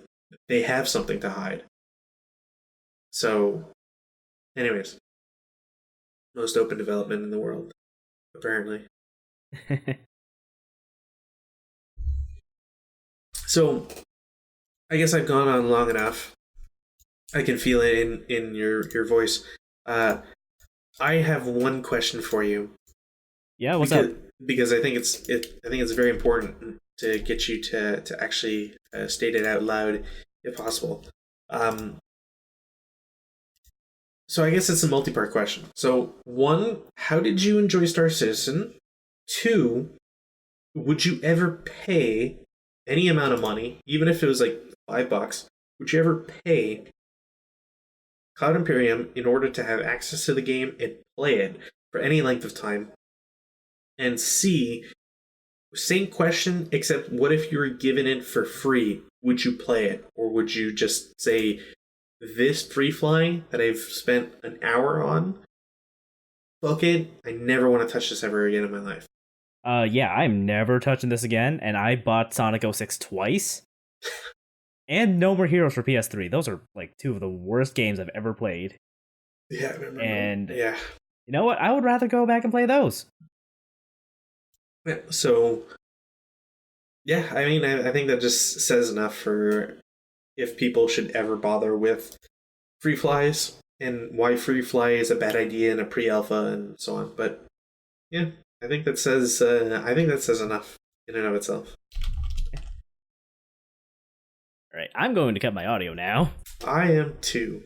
they have something to hide. So, anyways. Most open development in the world, apparently. So, I guess I've gone on long enough. I can feel it in your voice. I have one question for you. Yeah, what's up? Because I think it's very important to get you to actually state it out loud, if possible. So I guess it's a multi-part question. So 1, how did you enjoy Star Citizen? 2, would you ever pay any amount of money, even if it was like $5, would you ever pay Cloud Imperium in order to have access to the game and play it for any length of time? And C, same question, except what if you were given it for free? Would you play it? Or would you just say, this free fly that I've spent an hour on, fuck it, I never want to touch this ever again in my life? Yeah, I'm never touching this again, and I bought Sonic 06 twice. And No More Heroes for PS3. Those are like 2 of the worst games I've ever played. Yeah, I remember. And yeah, you know what? I would rather go back and play those. Yeah, so yeah, I mean, I think that just says enough for if people should ever bother with free flies and why free fly is a bad idea in a pre-alpha and so on. But yeah, I think that says enough in and of itself. All right, I'm going to cut my audio now. I am too.